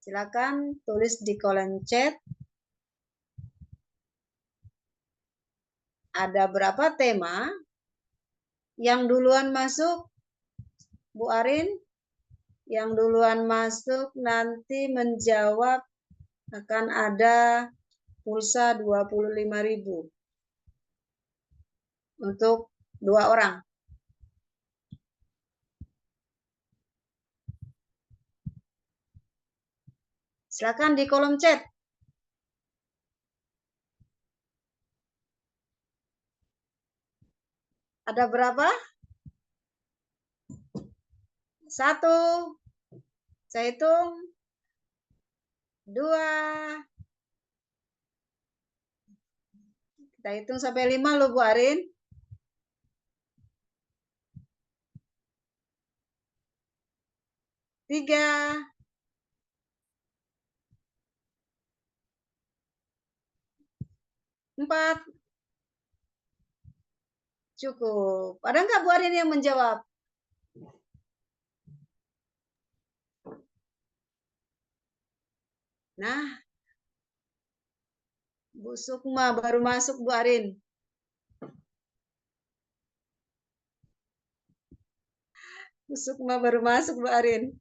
Silakan tulis di kolom chat. Ada berapa tema yang duluan masuk? Bu Arin, yang duluan masuk nanti menjawab akan ada pulsa 25.000 untuk 2 orang. Silakan di kolom chat. Ada berapa? 1. Saya hitung. 2. Kita hitung sampai 5 loh Bu Arin. 3. 4. Cukup. Ada nggak Bu Arin yang menjawab? Nah, Bu Sukma baru masuk Bu Arin. Bu Sukma baru masuk Bu Arin.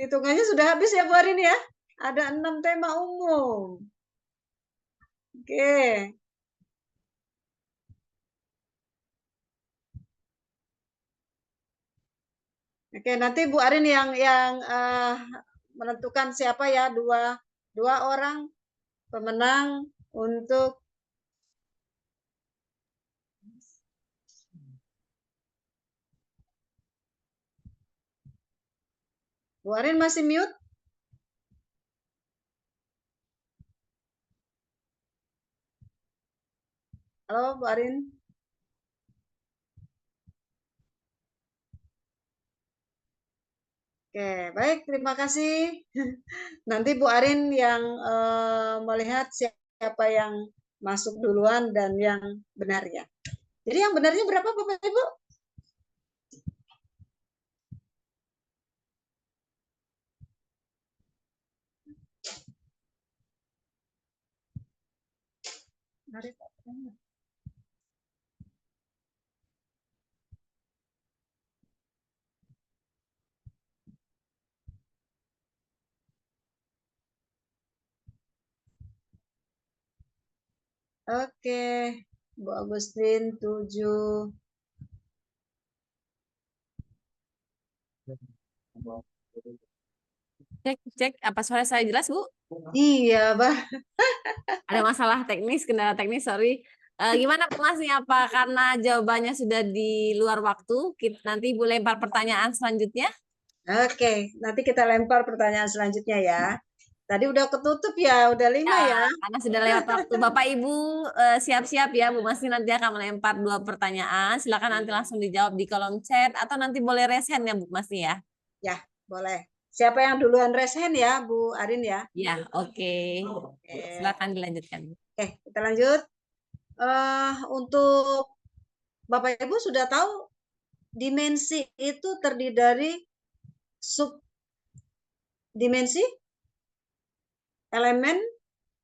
Hitungannya sudah habis ya Bu Arin ya? Ada 6 tema umum. Oke. Oke, nanti Bu Arin yang menentukan siapa ya dua orang pemenang untuk Bu Arin masih mute? Halo Bu Arin. Oke, baik, terima kasih. Nanti Bu Arin yang melihat siapa yang masuk duluan dan yang benarnya. Jadi yang benarnya berapa Bapak Ibu? Oke, Bu Agustin 7. Cek apa suara saya jelas Bu? Iya, Bah. Ada masalah teknis, kendala teknis, sorry. Gimana Bu Mas nih? Apa karena jawabannya sudah di luar waktu, nanti Bu lempar pertanyaan selanjutnya? Oke, nanti kita lempar pertanyaan selanjutnya ya. Tadi udah ketutup ya, udah 5 ya. Karena sudah lewat waktu. Bapak Ibu siap-siap ya, Bu Mas nanti akan melempar 2 pertanyaan. Silakan nanti langsung dijawab di kolom chat atau nanti boleh raise hand ya Bu Mas ya. Ya, boleh. Siapa yang duluan raise hand ya, Bu Arin ya? Ya, oke. Silakan dilanjutkan. Oke, kita lanjut. Untuk Bapak Ibu sudah tahu dimensi itu terdiri dari subdimensi, elemen,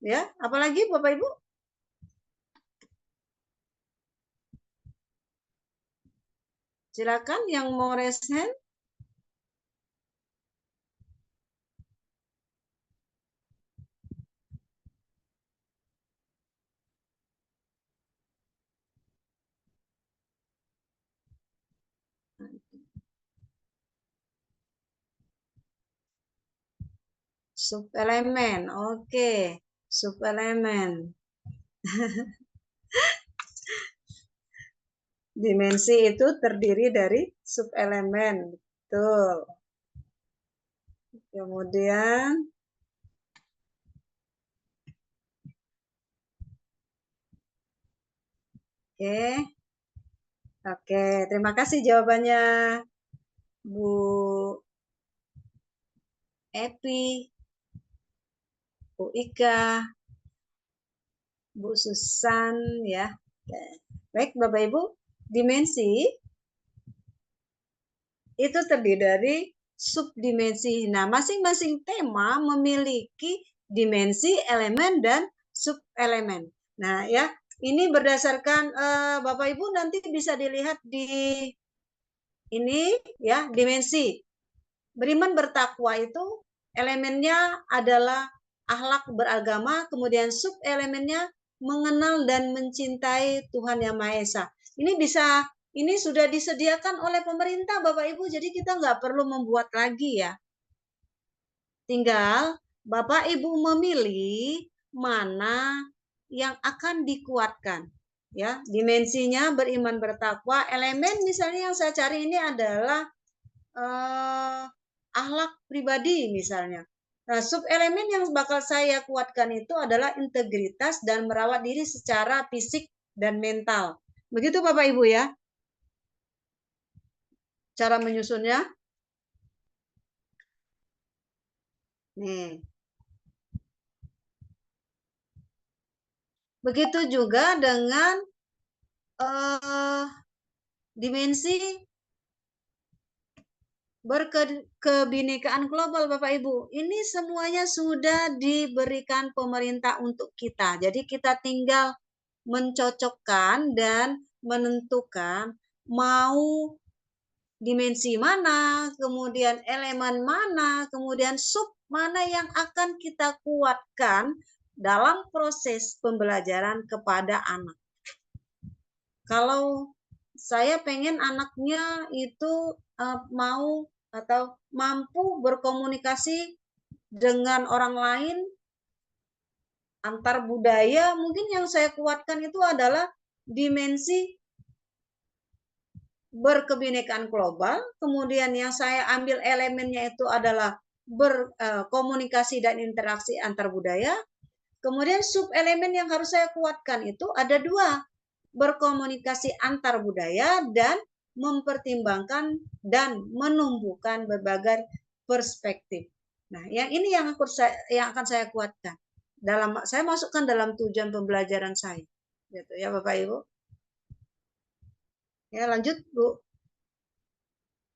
ya. Apalagi Bapak Ibu? Silakan yang mau raise hand. Subelemen. Oke, subelemen. Dimensi itu terdiri dari subelemen. Betul. Kemudian Oke, terima kasih jawabannya Bu Epi, Bu Ika, Bu Susan ya. Baik Bapak Ibu, dimensi itu terdiri dari subdimensi. Nah, masing-masing tema memiliki dimensi, elemen, dan subelemen. Nah, ya, ini berdasarkan Bapak Ibu nanti bisa dilihat di ini ya, dimensi. Beriman bertakwa itu elemennya adalah akhlak beragama, kemudian subelemennya mengenal dan mencintai Tuhan Yang Maha Esa. Ini sudah disediakan oleh pemerintah Bapak Ibu, jadi kita nggak perlu membuat lagi ya. Tinggal Bapak Ibu memilih mana yang akan dikuatkan. Ya, dimensinya beriman bertakwa, elemen misalnya yang saya cari ini adalah akhlak pribadi misalnya. Nah, subelemen yang bakal saya kuatkan itu adalah integritas dan merawat diri secara fisik dan mental. Begitu Bapak Ibu ya. Cara menyusunnya. Nih. Begitu juga dengan dimensi berkebinekaan global Bapak Ibu. Ini semuanya sudah diberikan pemerintah untuk kita. Jadi kita tinggal mencocokkan dan menentukan mau dimensi mana, kemudian elemen mana, kemudian sub mana yang akan kita kuatkan dalam proses pembelajaran kepada anak. Kalau saya pengen anaknya itu mau atau mampu berkomunikasi dengan orang lain antar budaya, mungkin yang saya kuatkan itu adalah dimensi berkebinekaan global, kemudian yang saya ambil elemennya itu adalah berkomunikasi dan interaksi antar budaya, kemudian subelemen yang harus saya kuatkan itu ada dua, berkomunikasi antar budaya dan mempertimbangkan dan menumbuhkan berbagai perspektif. Nah, yang ini yang akan saya kuatkan. Saya masukkan dalam tujuan pembelajaran saya. Gitu ya Bapak Ibu. Ya, lanjut Bu.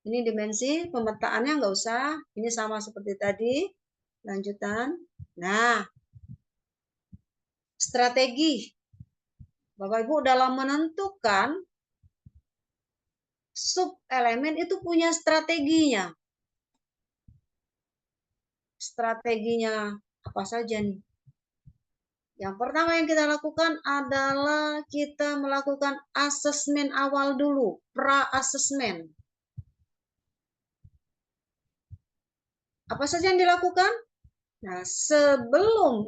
Ini dimensi pemetaannya nggak usah. Ini sama seperti tadi. Lanjutan. Nah, strategi. Bapak Ibu dalam menentukan subelemen itu punya strateginya. Strateginya apa saja nih? Yang pertama yang kita lakukan adalah kita melakukan asesmen awal dulu, pra-asesmen. Apa saja yang dilakukan? Nah, sebelum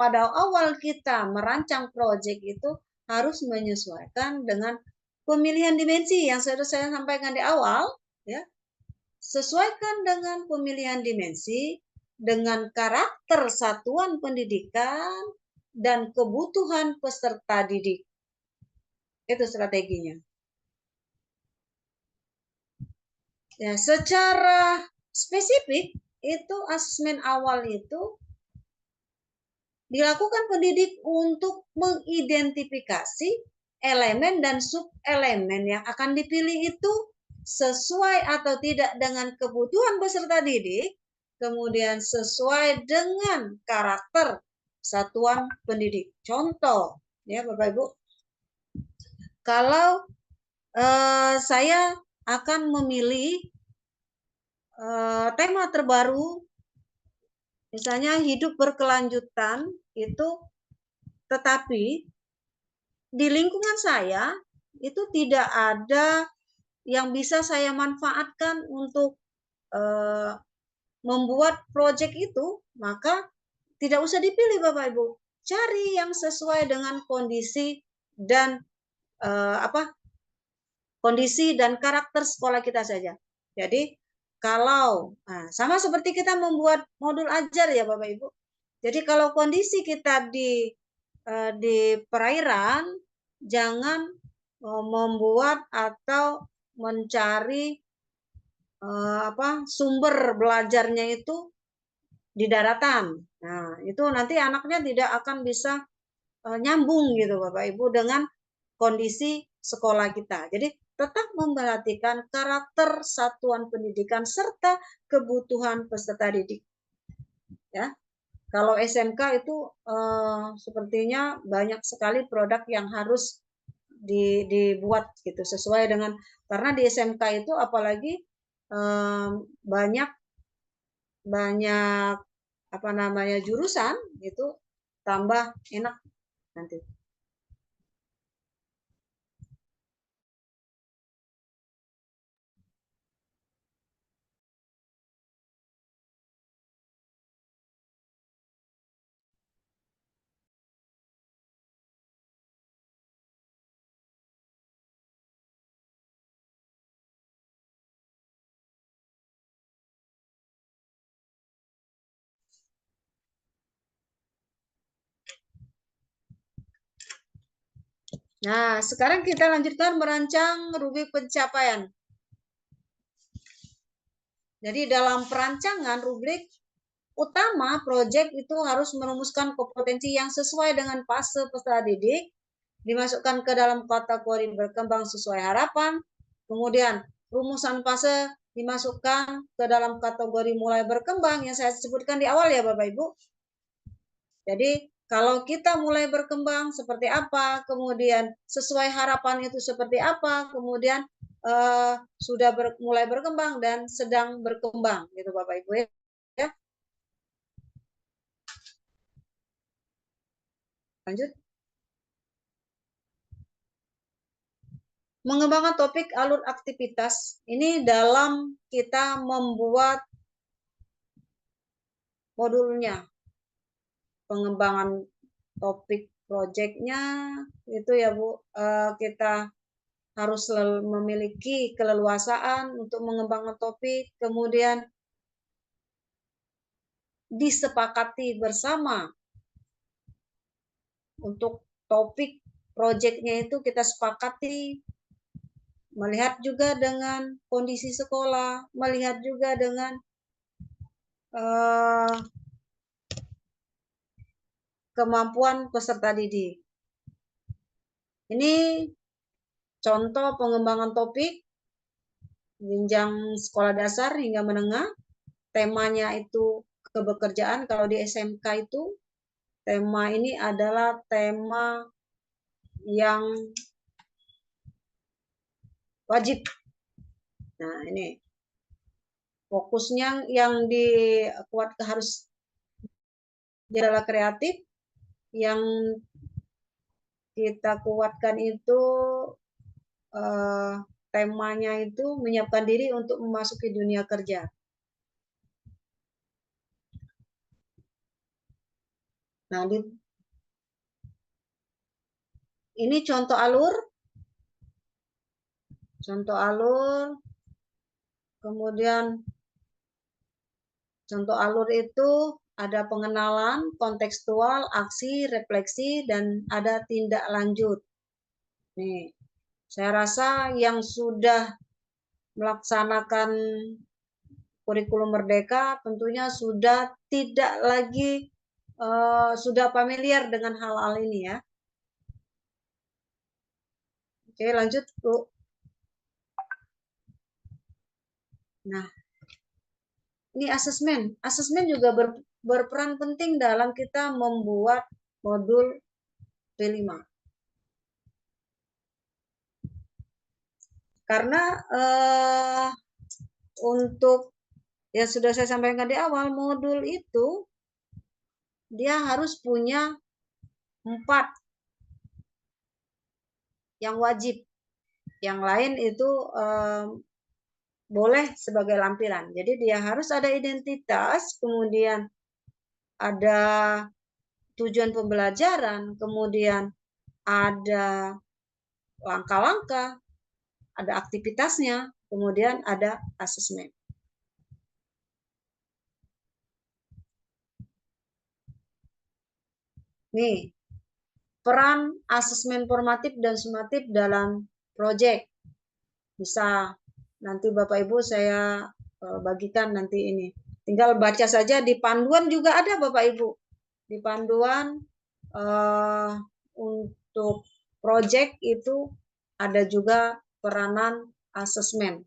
pada awal kita merancang proyek itu harus menyesuaikan dengan pemilihan dimensi yang sudah saya sampaikan di awal, ya. Sesuaikan dengan pemilihan dimensi dengan karakter satuan pendidikan dan kebutuhan peserta didik. Itu strateginya. Ya, secara spesifik itu asesmen awal itu dilakukan pendidik untuk mengidentifikasi elemen dan subelemen yang akan dipilih itu sesuai atau tidak dengan kebutuhan peserta didik, kemudian sesuai dengan karakter satuan pendidik. Contoh, ya Bapak Ibu, kalau saya akan memilih tema terbaru, misalnya hidup berkelanjutan itu, tetapi di lingkungan saya itu tidak ada yang bisa saya manfaatkan untuk membuat proyek itu, maka tidak usah dipilih Bapak Ibu. Cari yang sesuai dengan kondisi dan kondisi dan karakter sekolah kita saja. Jadi kalau sama seperti kita membuat modul ajar ya Bapak Ibu. Jadi kalau kondisi kita di perairan, jangan membuat atau mencari sumber belajarnya itu di daratan. Nah, itu nanti anaknya tidak akan bisa nyambung gitu Bapak Ibu dengan kondisi sekolah kita. Jadi tetap memperhatikan karakter satuan pendidikan serta kebutuhan peserta didik. Ya, kalau SMK itu sepertinya banyak sekali produk yang harus dibuat gitu sesuai dengan, karena di SMK itu apalagi banyak jurusan itu tambah enak nanti. Nah, sekarang kita lanjutkan merancang rubrik pencapaian. Jadi dalam perancangan rubrik utama proyek itu harus merumuskan kompetensi yang sesuai dengan fase peserta didik, dimasukkan ke dalam kategori berkembang sesuai harapan, kemudian rumusan fase dimasukkan ke dalam kategori mulai berkembang yang saya sebutkan di awal ya Bapak Ibu. Jadi kalau kita mulai berkembang seperti apa, kemudian sesuai harapan itu seperti apa, kemudian sudah mulai berkembang dan sedang berkembang gitu Bapak Ibu ya. Lanjut. Mengembangkan topik alur aktivitas ini dalam kita membuat modulnya. Pengembangan topik proyeknya itu ya Bu, kita harus memiliki keleluasaan untuk mengembangkan topik, kemudian disepakati bersama untuk topik proyeknya itu kita sepakati, melihat juga dengan kondisi sekolah, melihat juga dengan kemampuan peserta didik. Ini contoh pengembangan topik jenjang sekolah dasar hingga menengah. Temanya itu kebekerjaan. Kalau di SMK itu tema ini adalah tema yang wajib. Nah, ini fokusnya yang dikuatkan harus adalah kreatif. Yang kita kuatkan itu temanya itu menyiapkan diri untuk memasuki dunia kerja. Nah, ini contoh alur. Contoh alur. Kemudian contoh alur itu ada pengenalan, kontekstual, aksi, refleksi, dan ada tindak lanjut. Nih, saya rasa yang sudah melaksanakan kurikulum Merdeka tentunya sudah tidak lagi sudah familiar dengan hal-hal ini ya. Oke, lanjut Bu. Nah, ini asesmen. Asesmen juga berperan penting dalam kita membuat modul P5. Karena untuk yang sudah saya sampaikan di awal, modul itu dia harus punya 4 yang wajib. Yang lain itu boleh sebagai lampiran. Jadi dia harus ada identitas, kemudian ada tujuan pembelajaran, kemudian ada langkah-langkah, ada aktivitasnya, kemudian ada asesmen. Nih, peran asesmen formatif dan sumatif dalam proyek. Bisa nanti Bapak Ibu saya bagikan nanti ini. Tinggal baca saja di panduan juga ada Bapak Ibu. Di panduan untuk proyek itu ada juga peranan asesmen.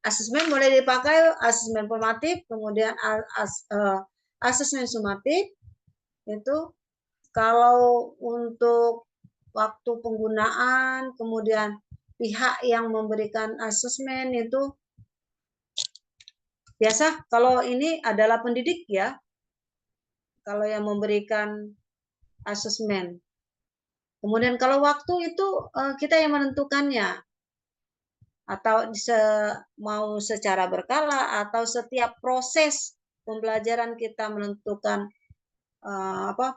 Asesmen boleh dipakai asesmen formatif, kemudian asesmen sumatif itu kalau untuk waktu penggunaan, kemudian pihak yang memberikan asesmen itu biasa kalau ini adalah pendidik ya, kalau yang memberikan asesmen. Kemudian kalau waktu itu kita yang menentukannya, atau mau secara berkala atau setiap proses pembelajaran kita menentukan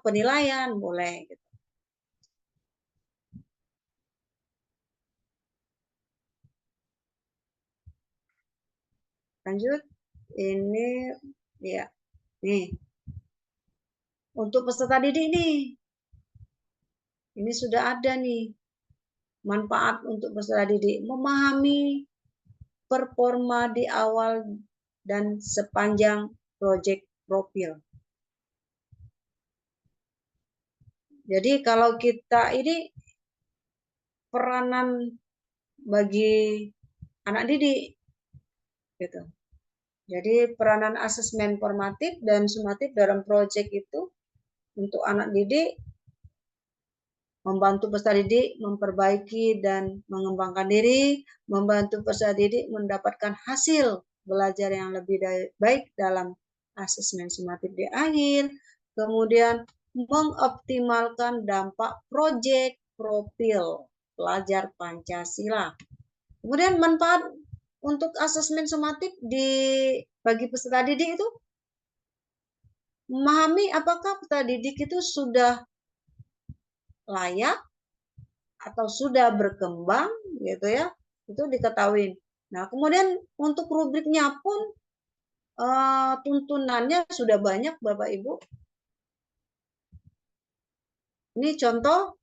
penilaian boleh. Gitu. Lanjut, ini ya, nih untuk peserta didik nih, ini sudah ada nih manfaat untuk peserta didik memahami performa di awal dan sepanjang proyek profil. Jadi kalau kita ini peranan bagi anak didik, gitu. Jadi peranan asesmen formatif dan sumatif dalam proyek itu untuk anak didik membantu peserta didik memperbaiki dan mengembangkan diri, membantu peserta didik mendapatkan hasil belajar yang lebih baik dalam asesmen sumatif di akhir, kemudian mengoptimalkan dampak proyek profil pelajar Pancasila. Kemudian manfaat untuk asesmen sumatif bagi peserta didik itu memahami apakah peserta didik itu sudah layak atau sudah berkembang gitu ya, itu diketahui. Nah kemudian untuk rubriknya pun tuntunannya sudah banyak Bapak Ibu. Ini contoh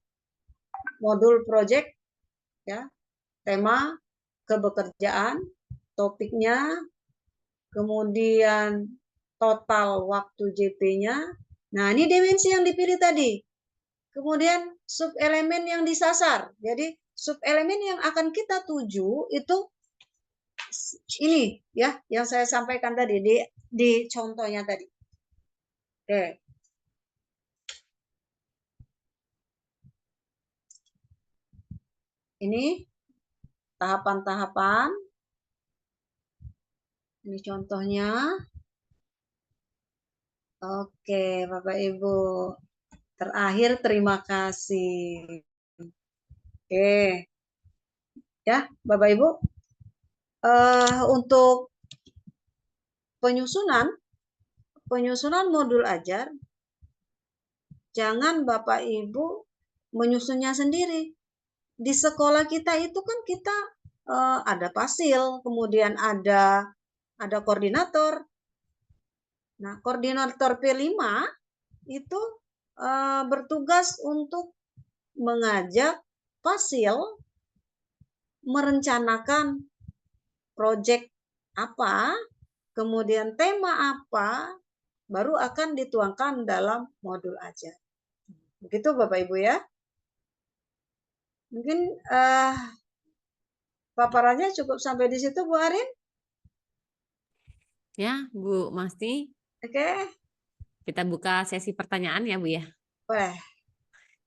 modul project ya, tema kebekerjaan, topiknya, kemudian total waktu JP-nya. Nah ini dimensi yang dipilih tadi. Kemudian subelemen yang disasar. Jadi subelemen yang akan kita tuju itu ini ya yang saya sampaikan tadi di contohnya tadi. Oke. Ini tahapan-tahapan. Ini contohnya. Oke, Bapak Ibu. Terakhir terima kasih. Oke. Ya, Bapak Ibu. Untuk penyusunan modul ajar, jangan Bapak Ibu menyusunnya sendiri. Di sekolah kita itu kan kita ada pasil, kemudian ada koordinator. Nah, koordinator P5 itu bertugas untuk mengajak pasil merencanakan proyek apa, kemudian tema apa, baru akan dituangkan dalam modul ajar. Begitu Bapak Ibu ya. Mungkin paparannya cukup sampai di situ Bu Arin. Ya, Bu Masti. Oke. Kita buka sesi pertanyaan ya Bu ya. Wah.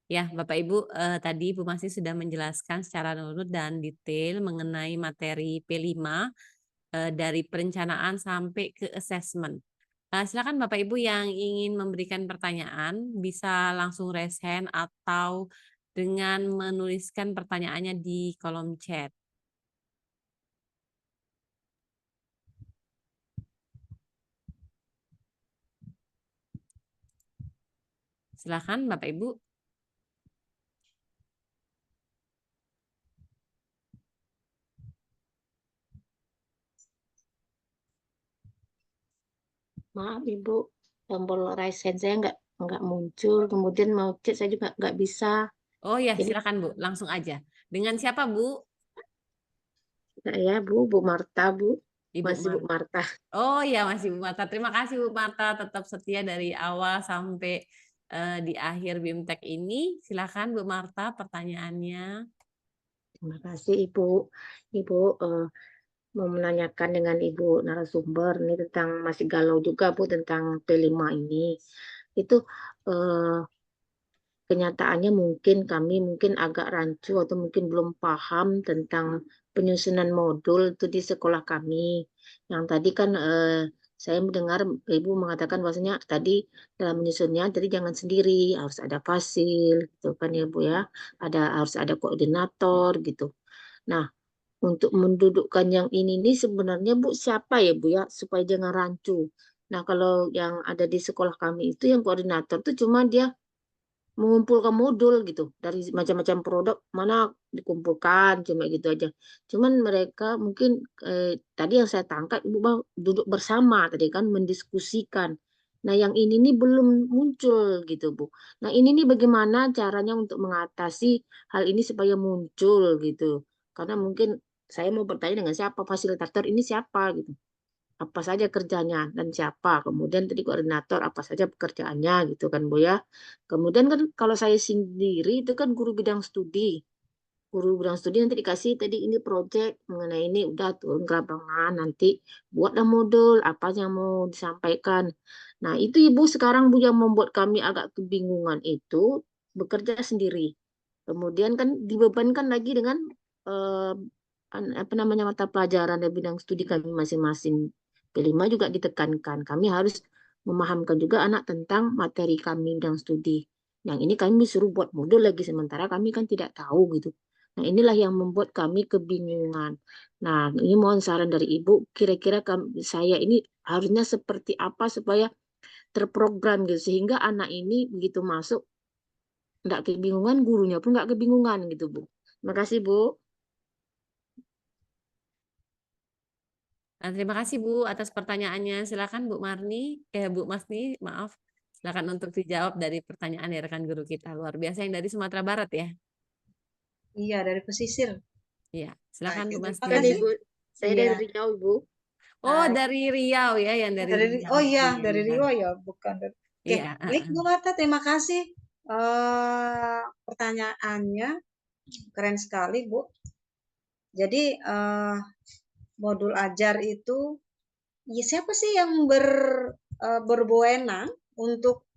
Ya, Bapak Ibu, tadi Bu Masti sudah menjelaskan secara runut dan detail mengenai materi P5 dari perencanaan sampai ke assessment. Silakan Bapak Ibu yang ingin memberikan pertanyaan bisa langsung raise hand atau dengan menuliskan pertanyaannya di kolom chat. Silakan Bapak Ibu. Maaf Ibu, tombol raise hand saya nggak muncul. Kemudian mau chat saya juga nggak bisa. Oh ya, Jadi silakan Bu, langsung aja. Dengan siapa Bu? saya Bu Marta Bu, Ibu masih Bu Marta. Marta. Oh ya, masih Bu Marta. Terima kasih Bu Marta, tetap setia dari awal sampai di akhir BIMTEK ini. Silakan Bu Marta, pertanyaannya. Terima kasih Ibu. Ibu mau menanyakan dengan Ibu narasumber ini tentang masih galau juga Bu tentang P5 ini. Itu eh, kenyataannya mungkin kami mungkin agak rancu atau mungkin belum paham tentang penyusunan modul itu di sekolah kami. Yang tadi kan saya mendengar Ibu mengatakan bahwasanya tadi dalam menyusunnya jadi jangan sendiri, harus ada fasil gitu kan ya Bu ya. Harus ada koordinator gitu. Nah, untuk mendudukkan yang ini nih sebenarnya Bu siapa ya Bu ya supaya jangan rancu. Nah, kalau yang ada di sekolah kami itu yang koordinator tuh cuma dia mengumpulkan modul gitu dari macam-macam produk mana dikumpulkan cuma gitu aja. Cuman mereka mungkin tadi yang saya tangkap Ibu duduk bersama tadi kan mendiskusikan. Nah, yang ini nih belum muncul gitu, Bu. Nah, ini nih bagaimana caranya untuk mengatasi hal ini supaya muncul gitu. Karena mungkin saya mau bertanya dengan siapa fasilitator ini siapa gitu, apa saja kerjanya dan siapa. Kemudian tadi koordinator apa saja pekerjaannya gitu kan Bu ya. Kemudian kan kalau saya sendiri itu kan guru bidang studi. Guru bidang studi nanti dikasih tadi ini project mengenai ini udah turun ke lapangan nanti buatlah modul apa yang mau disampaikan. Nah, itu Ibu sekarang Bu yang membuat kami agak kebingungan itu bekerja sendiri. Kemudian kan dibebankan lagi dengan eh, apa namanya mata pelajaran dan bidang studi kami masing-masing. P5 juga ditekankan. Kami harus memahamkan juga anak tentang materi kami bidang studi. Yang ini kami disuruh buat modul lagi sementara kami kan tidak tahu gitu. Nah, inilah yang membuat kami kebingungan. Nah, ini mohon saran dari Ibu, kira-kira saya ini harusnya seperti apa supaya terprogram gitu sehingga anak ini begitu masuk nggak kebingungan, gurunya pun nggak kebingungan gitu Bu. Terima kasih Bu. Nah, terima kasih Bu atas pertanyaannya. Silakan Bu Marni, Bu Masni, maaf. Silakan untuk dijawab dari pertanyaan ya rekan guru kita luar biasa yang dari Sumatera Barat ya. Iya, dari pesisir. Iya, silakan Bu Terima Masni. Bukan kasih. Ibu, saya Iya. dari Riau Ibu. Oh, Baik. dari Riau ya, yang dari Riau. Oh iya, Iya, dari iya. Rio ya, bukan. Oke, Iya, baik Bu Marta, terima kasih. Pertanyaannya keren sekali Bu. Jadi modul ajar itu, ya siapa sih yang berwenang untuk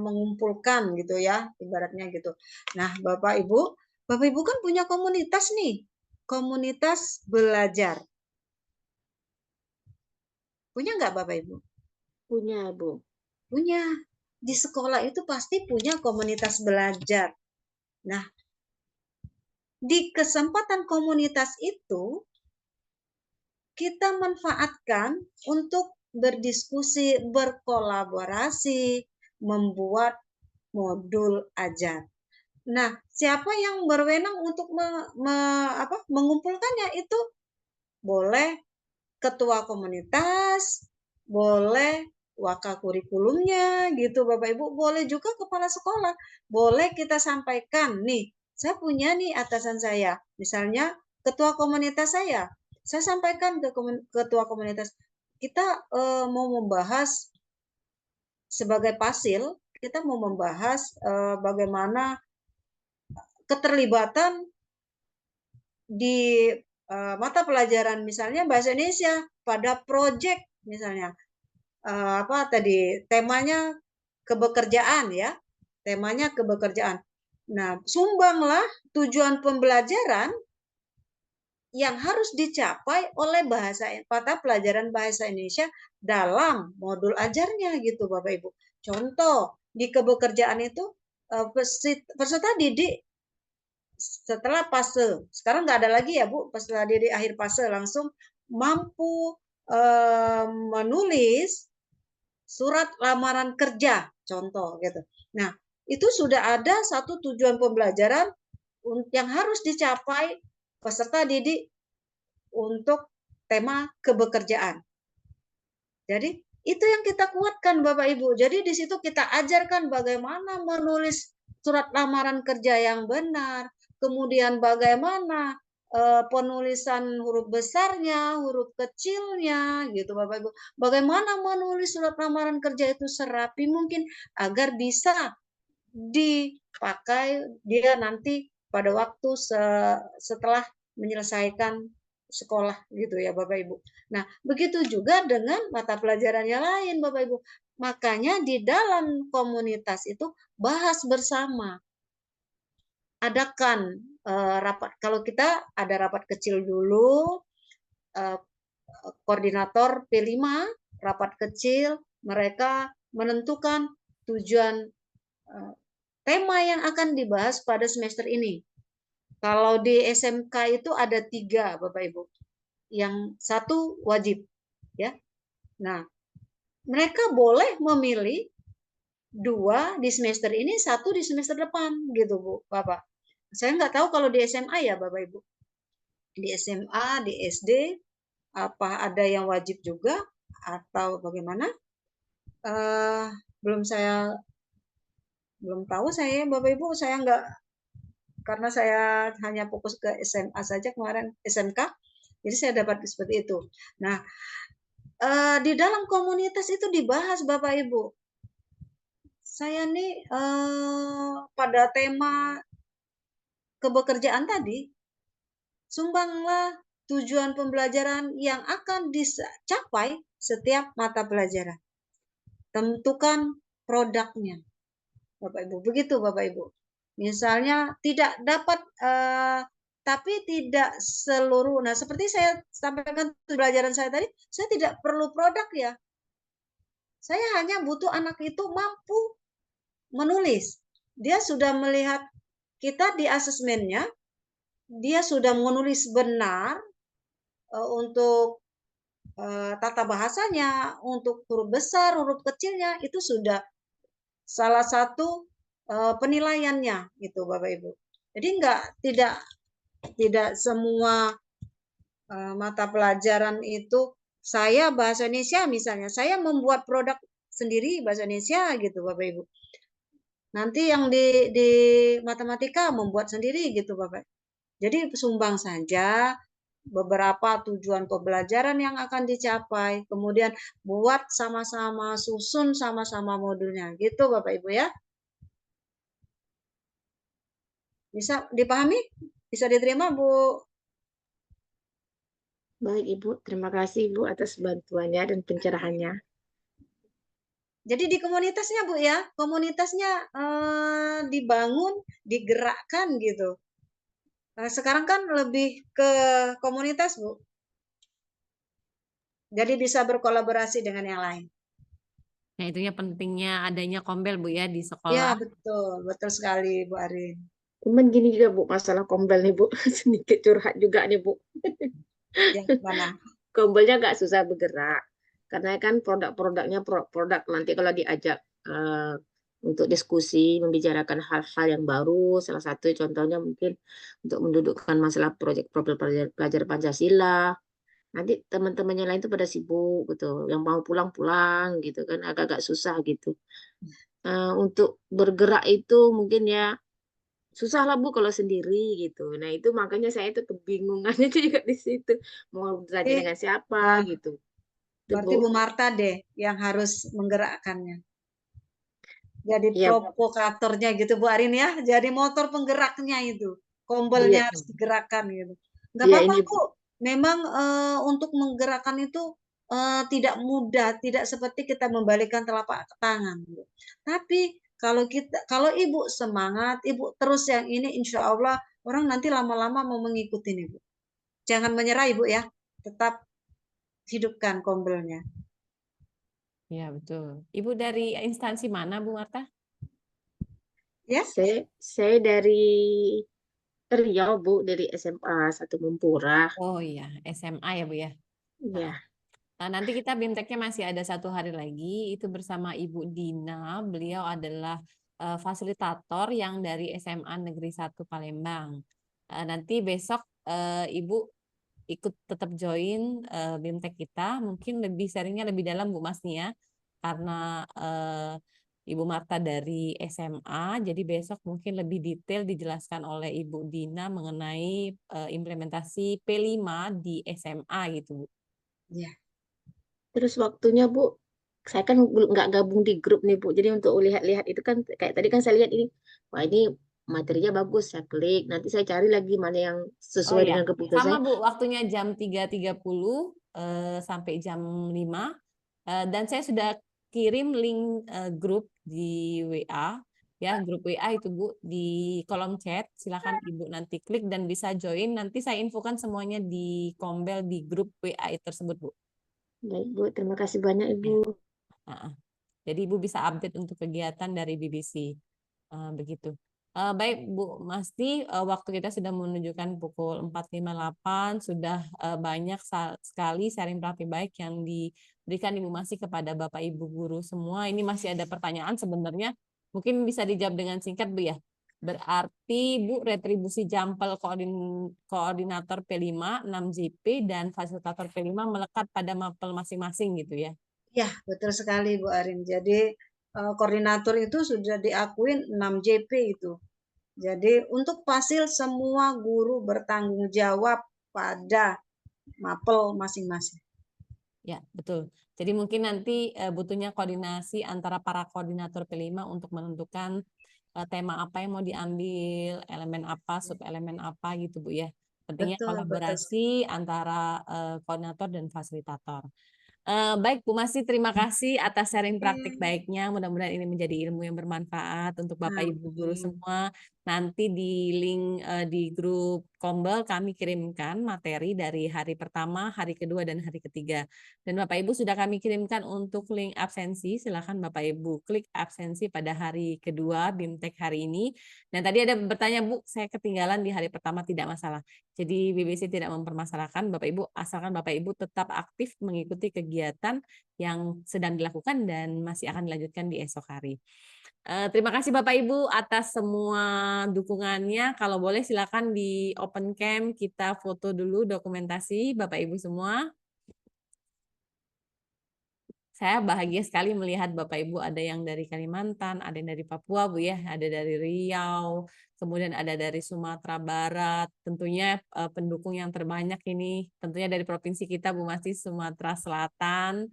mengumpulkan gitu ya, ibaratnya gitu. Nah, Bapak Ibu kan punya komunitas nih, komunitas belajar. Punya nggak Bapak Ibu? Punya Bu. Punya. Di sekolah itu pasti punya komunitas belajar. Nah, di kesempatan komunitas itu kita manfaatkan untuk berdiskusi, berkolaborasi, membuat modul ajar. Nah, siapa yang berwenang untuk mengumpulkannya itu? Boleh ketua komunitas, boleh wakil kurikulumnya gitu Bapak Ibu, boleh juga kepala sekolah. Boleh kita sampaikan, nih, saya punya nih atasan saya, misalnya ketua komunitas saya sampaikan ke ketua komunitas, kita mau membahas sebagai pasil, kita mau membahas bagaimana keterlibatan di mata pelajaran misalnya bahasa Indonesia pada proyek misalnya apa tadi temanya kebekerjaan ya, temanya kebekerjaan. Nah, sumbanglah tujuan pembelajaran yang harus dicapai oleh mata pelajaran bahasa Indonesia dalam modul ajarnya gitu Bapak Ibu. Contoh di kebekerjaan itu peserta didik setelah fase, sekarang nggak ada lagi ya Bu, setelah di akhir fase langsung mampu menulis surat lamaran kerja, contoh gitu. Nah, itu sudah ada satu tujuan pembelajaran yang harus dicapai peserta didik untuk tema kebekerjaan. Jadi itu yang kita kuatkan Bapak Ibu. Jadi di situ kita ajarkan bagaimana menulis surat lamaran kerja yang benar, kemudian bagaimana penulisan huruf besarnya, huruf kecilnya, gitu Bapak Ibu. Bagaimana menulis surat lamaran kerja itu serapi mungkin agar bisa dipakai dia nanti pada waktu setelah menyelesaikan sekolah gitu ya Bapak Ibu. Nah, begitu juga dengan mata pelajaran yang lain Bapak Ibu. Makanya di dalam komunitas itu bahas bersama. Adakan rapat, kalau kita ada rapat kecil dulu, koordinator P5, rapat kecil, mereka menentukan tujuan tema yang akan dibahas pada semester ini. Kalau di SMK itu ada 3, Bapak Ibu. Yang satu wajib, ya. Nah, mereka boleh memilih 2 di semester ini, 1 di semester depan, gitu Bu, Bapak. Saya nggak tahu kalau di SMA ya, Bapak Ibu. Di SMA, di SD, apa ada yang wajib juga atau bagaimana? Belum tahu saya, Bapak Ibu. Saya nggak, karena saya hanya fokus ke SMA saja kemarin, SMK, jadi saya dapat seperti itu. Nah, di dalam komunitas itu dibahas Bapak Ibu. Saya nih pada tema kebekerjaan tadi, sumbanglah tujuan pembelajaran yang akan dicapai setiap mata pelajaran. Tentukan produknya, Bapak Ibu. Begitu Bapak Ibu. Misalnya tidak dapat tapi tidak seluruh. Nah, seperti saya sampaikan pelajaran saya tadi, saya tidak perlu produk ya. Saya hanya butuh anak itu mampu menulis. Dia sudah melihat kita di asesmennya, dia sudah menulis benar untuk tata bahasanya, untuk huruf besar, huruf kecilnya, itu sudah salah satu penilaiannya gitu Bapak Ibu. Jadi tidak semua mata pelajaran itu saya bahasa Indonesia misalnya, saya membuat produk sendiri bahasa Indonesia gitu Bapak Ibu. Nanti yang di matematika membuat sendiri gitu Bapak. Jadi sumbang saja beberapa tujuan pembelajaran yang akan dicapai, kemudian buat sama-sama, susun sama-sama modulnya gitu Bapak Ibu ya. Bisa dipahami? Bisa diterima Bu? Baik Ibu, terima kasih Ibu atas bantuannya dan pencerahannya. Jadi di komunitasnya Bu ya, komunitasnya dibangun, digerakkan gitu. Sekarang kan lebih ke komunitas Bu. Jadi bisa berkolaborasi dengan yang lain. Nah, itunya pentingnya adanya kombel Bu ya di Ya sekolah. betul sekali Bu Arin. Cuman gini juga Bu, masalah kombel nih Bu, sedikit curhat juga nih Bu. Yang mana? Kombelnya agak susah bergerak, karena kan produk-produknya produk nanti kalau diajak untuk diskusi, membicarakan hal-hal yang baru, salah satu contohnya mungkin untuk mendudukkan masalah proyek pelajar Pancasila. Nanti teman-temannya lain tuh pada sibuk gitu, yang mau pulang-pulang gitu kan agak-agak susah gitu. Untuk bergerak itu mungkin ya susah lah Bu kalau sendiri gitu. Nah itu makanya saya itu kebingungannya itu juga di situ mau belajar dengan siapa gitu. Itu Berarti Bu. Bu Marta deh yang harus menggerakkannya. Jadi Iya, provokatornya gitu Bu Arin ya. Jadi motor penggeraknya itu. iya, Kombelnya harus digerakkan gitu. Enggak iya apa-apa ini Bu. Bu. Memang untuk menggerakkan itu tidak mudah, tidak seperti kita membalikkan telapak tangan. Bu. Tapi kalau Ibu semangat, Ibu terus yang ini, insya Allah orang nanti lama-lama mau mengikuti Ibu. Jangan menyerah Ibu ya. Tetap hidupkan kombelnya. Ya, betul. Ibu dari instansi mana Bu Marta? Ya. Saya dari Riau Bu, dari SMA 1 Mempura. Oh iya, SMA ya Bu ya. Nah, Iya. nanti kita BIMTEK-nya masih ada 1 hari lagi, itu bersama Ibu Dina. Beliau adalah fasilitator yang dari SMA Negeri 1 Palembang. Nanti besok Ibu ikut tetap join BIMTEK kita, mungkin lebih sharingnya lebih dalam Bu Masnia, karena Ibu Marta dari SMA, jadi besok mungkin lebih detail dijelaskan oleh Ibu Dina mengenai implementasi P5 di SMA gitu Bu. Ya, Terus waktunya Bu, saya kan nggak gabung di grup nih Bu. Jadi untuk lihat-lihat itu kan kayak tadi kan saya lihat ini, wah ini materinya bagus, saya klik. Nanti saya cari lagi mana yang Oh sesuai ya, dengan kebutuhan sama saya. Bu, waktunya jam 3.30 sampai jam 5. Dan saya sudah kirim link grup di WA, ya grup WA itu Bu, di kolom chat. Silakan Ibu nanti klik dan bisa join. Nanti saya infokan semuanya di Kombel di grup WA tersebut Bu. Baik Bu, terima kasih banyak Ibu. Ya. Jadi Ibu bisa update untuk kegiatan dari BBC. Begitu. Baik Bu Masti, waktu kita sudah menunjukkan pukul 4.58, sudah banyak sekali sharing praktik baik yang diberikan Ibu Masti kepada Bapak Ibu guru semua. Ini masih ada pertanyaan sebenarnya, mungkin bisa dijawab dengan singkat Bu ya. Berarti Bu, retribusi Jampel koordinator P5, 6 JP, dan fasilitator P5 melekat pada mapel masing-masing gitu ya. ya, betul sekali Bu Arin. Jadi koordinator itu sudah diakuin 6 JP itu. Jadi untuk fasil semua guru bertanggung jawab pada mapel masing-masing. Ya, betul. Jadi mungkin nanti butuhnya koordinasi antara para koordinator P5 untuk menentukan tema apa yang mau diambil, elemen apa, sub elemen apa gitu Bu ya. Pentingnya Betul, betul. kolaborasi antara koordinator dan fasilitator. Baik Bu Masi, terima kasih atas sharing praktik Oke. baiknya. Mudah-mudahan ini menjadi ilmu yang bermanfaat untuk Bapak Ibu guru Amin. semua. Nanti di link di grup Kombel kami kirimkan materi dari hari pertama, hari kedua, dan hari ketiga. Dan Bapak Ibu sudah kami kirimkan untuk link absensi. Silakan Bapak Ibu klik absensi pada hari kedua BIMTEK hari ini. Dan tadi ada bertanya Bu, saya ketinggalan di hari pertama, tidak masalah. Jadi BBC tidak mempermasalahkan Bapak Ibu, asalkan Bapak Ibu tetap aktif mengikuti kegiatan yang sedang dilakukan dan masih akan dilanjutkan di esok hari. Terima kasih Bapak Ibu atas semua dukungannya. Kalau boleh silakan di open cam kita foto dulu dokumentasi Bapak Ibu semua. Saya bahagia sekali melihat Bapak Ibu ada yang dari Kalimantan, ada yang dari Papua Bu ya, ada dari Riau, kemudian ada dari Sumatera Barat. Tentunya pendukung yang terbanyak ini tentunya dari provinsi kita Bu Masti, Sumatera Selatan.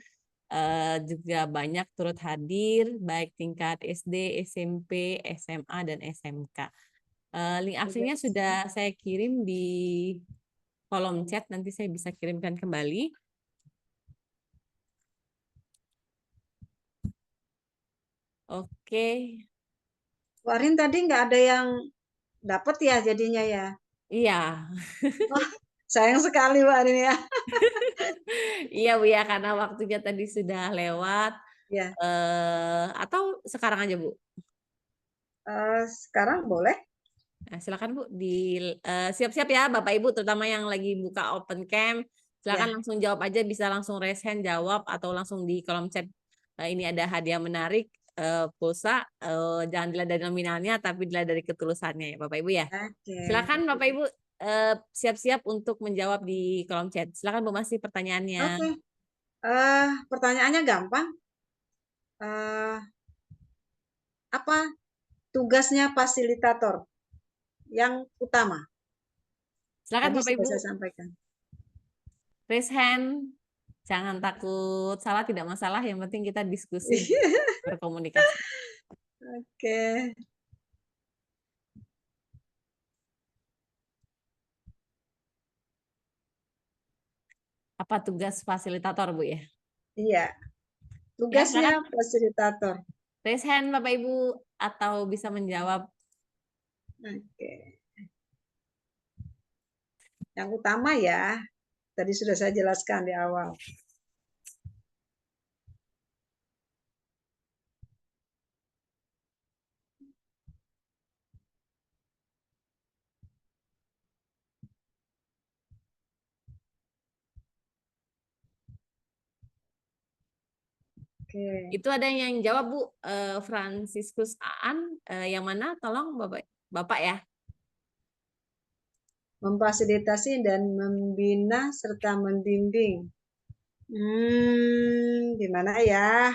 Juga banyak turut hadir baik tingkat SD, SMP, SMA, dan SMK. Link absennya sudah saya kirim di kolom chat, nanti saya bisa kirimkan kembali. Oke. Bu Arin tadi nggak ada yang dapat ya jadinya ya. Iya. Wah, sayang sekali Bu Arin ya. Iya Bu ya, karena waktunya tadi sudah lewat. Ya, Atau sekarang aja Bu. sekarang boleh. Nah, silakan Bu siap-siap ya Bapak Ibu, terutama yang lagi buka open cam. Silakan Ya, langsung jawab aja, bisa langsung raise hand jawab atau langsung di kolom chat. Ini ada hadiah menarik pulsa. Jangan dilihat dari nominalnya, tapi dilihat dari ketulusannya ya Bapak Ibu ya. oke. Silakan Bapak Ibu siap-siap untuk menjawab di kolom chat. Silakan Bu Masih pertanyaannya. Oke. Pertanyaannya gampang. Apa tugasnya fasilitator yang utama? Silakan Tadi Bapak sudah Ibu saya sampaikan. raise hand. Jangan takut salah, tidak masalah. Yang penting kita diskusi, berkomunikasi. Oke. Apa tugas fasilitator Bu ya? Iya, Ya, tugasnya silakan fasilitator. raise hand Bapak Ibu atau bisa menjawab. Oke. Yang utama ya, tadi sudah saya jelaskan di awal. Oke. Itu ada yang jawab Bu, Franciscus Aan, yang mana? Tolong Bapak ya. Memfasilitasi dan membina serta membimbing. Gimana ya?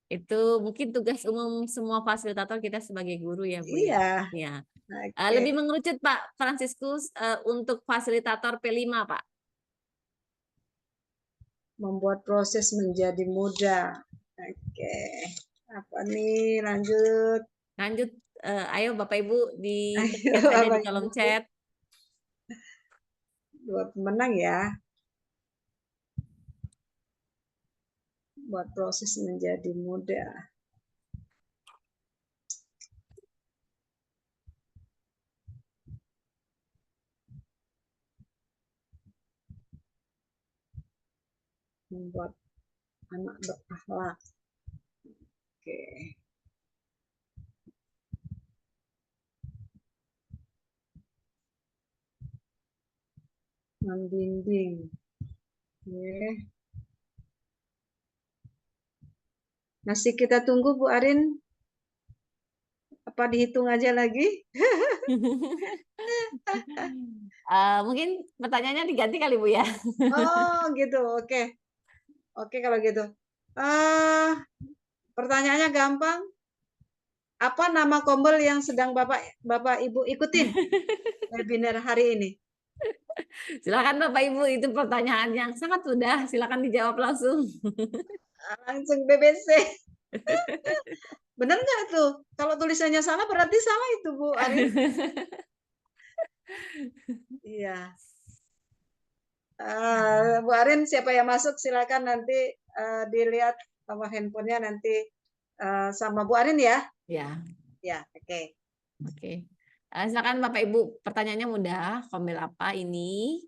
Itu mungkin tugas umum semua fasilitator kita sebagai guru ya Bu ya. Iya. Ya. Oke. Lebih mengerucut Pak Franciscus, untuk fasilitator P5 Pak. Membuat proses menjadi mudah. Oke. Apa nih? Lanjut. Lanjut, ayo Bapak Ibu di Ayo, chat aja di Bapak kolom Ibu. chat. Dua pemenang ya. Buat proses menjadi mudah. Membuat anak berakhlak. Oke. Membimbing. Oke. Masih kita tunggu Bu Arin. Apa dihitung aja lagi? Mungkin pertanyaannya diganti kali Bu ya. Oh gitu, oke. Oke kalau gitu. Pertanyaannya gampang. Apa nama kombel yang sedang Bapak Ibu ikutin webinar hari ini? Silakan Bapak Ibu, itu pertanyaan yang sangat mudah. Silakan dijawab langsung. Langsung BBC. Benar nggak tuh? Kalau tulisannya salah berarti salah itu Bu Arin. Iya. Bu Arin, siapa yang masuk silakan nanti dilihat sama handphonenya nanti sama Bu Arin ya. Ya. Ya, oke. Oke. Silakan Bapak Ibu, pertanyaannya mudah. Kombel apa ini?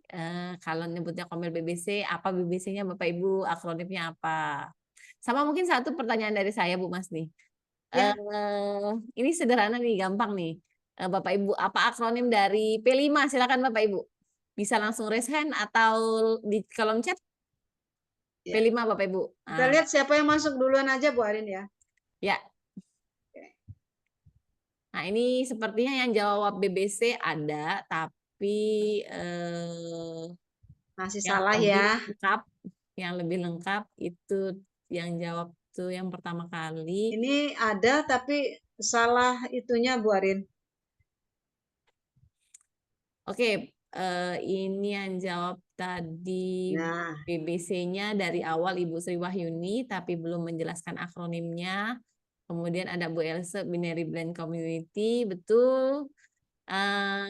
Kalau nyebutnya kombel BBC, apa BBC-nya Bapak Ibu? Akronimnya apa? Sama mungkin satu pertanyaan dari saya Bu Mas nih. Ya. Ini sederhana nih, gampang nih. Bapak Ibu, apa akronim dari P5? Silakan Bapak Ibu. Bisa langsung raise hand atau di kolom chat. Ya. P5 Bapak Ibu. Kita lihat siapa yang masuk duluan aja Bu Arin ya. Ya. Nah, ini sepertinya yang jawab BBC ada, tapi masih yang salah lebih ya. lengkap, yang lebih lengkap itu yang jawab tuh yang pertama kali. Ini ada tapi salah itunya Bu Arin. Oke, ini yang jawab tadi Nah, BBC-nya dari awal Ibu Sri Wahyuni, tapi belum menjelaskan akronimnya. Kemudian ada Bu Else, Binary Blend Community, betul.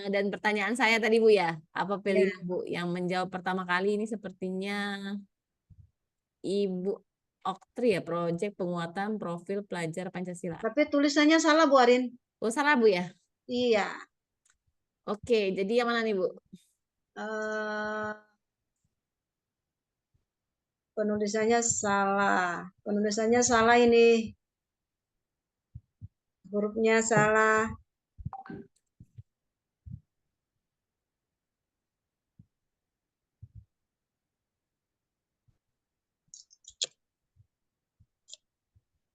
Dan pertanyaan saya tadi Bu ya, apa ya. P5 Bu? Yang menjawab pertama kali ini sepertinya Ibu Oktri ya, Proyek Penguatan Profil Pelajar Pancasila. Tapi tulisannya salah Bu Arin. Oh salah Bu ya? Iya. Oke, jadi yang mana nih Bu? Penulisannya salah. Penulisannya salah ini. Hurufnya salah.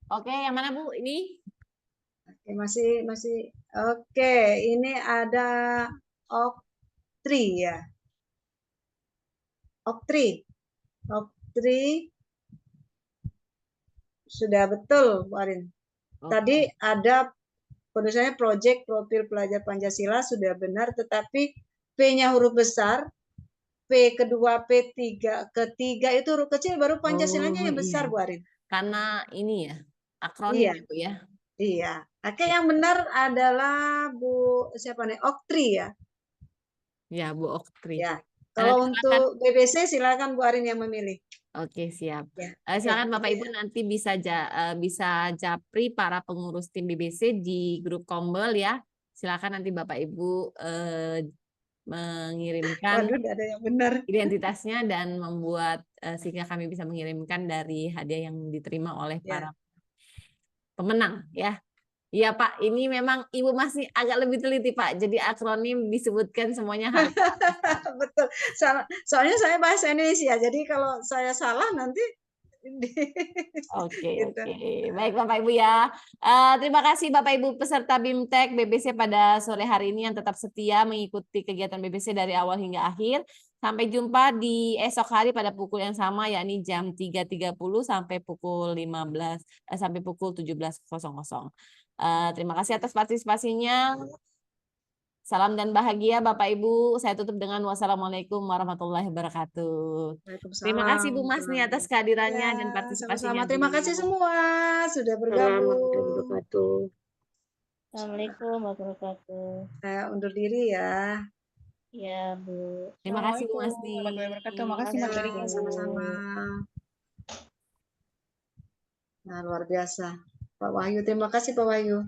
Oke, yang mana Bu? Ini? Oke, masih. Oke, ini ada Oktri ya. Oktri. Sudah betul, Bu Arin. Tadi ada penulisannya Proyek Profil Pelajar Pancasila sudah benar, tetapi P-nya huruf besar, P kedua, P3, ketiga itu huruf kecil, baru Pancasilanya yang besar, Iya. Bu Arin. Karena ini ya, akronim Iya. ya Bu ya. Iya. Oke, yang benar adalah Bu siapa nih? Oktri ya. Ya, Bu Oktri. Ya. Kalau untuk BBC silakan Bu Arin yang memilih. Oke, siap. Ya. Silakan Bapak Ibu nanti bisa japri para pengurus tim BBC di grup Kombel ya. Silakan nanti Bapak Ibu mengirimkan Waduh, ada yang benar. identitasnya dan membuat sehingga kami bisa mengirimkan dari hadiah yang diterima oleh para pemenang ya. Iya Pak, ini memang Ibu masih agak lebih teliti Pak. Jadi akronim disebutkan semuanya harus. Betul. Soalnya saya bahasa Indonesia, jadi kalau saya salah nanti Oke, Gitu. oke. Baik Bapak Ibu ya. Terima kasih Bapak Ibu peserta BIMTEK BBC pada sore hari ini yang tetap setia mengikuti kegiatan BBC dari awal hingga akhir. Sampai jumpa di esok hari pada pukul yang sama, yakni jam 3.30 sampai pukul 15 sampai pukul 17.00. Terima kasih atas partisipasinya. Salam dan bahagia Bapak Ibu. Saya tutup dengan wassalamualaikum warahmatullahi wabarakatuh. Terima kasih Bu Masni atas kehadirannya dan Ya, partisipasinya sama-sama. Terima di kasih semua sudah Assalamualaikum warahmatullahi bergabung. wabarakatuh. Assalamualaikum warahmatullahi wabarakatuh. Saya undur diri ya. Ya, Bu. Terima kasih Bu Assalamualaikum Masni. warahmatullahi wabarakatuh. Makasih Ya, materi. sama-sama. Nah, luar biasa. Pak Wahyu, terima kasih Pak Wahyu.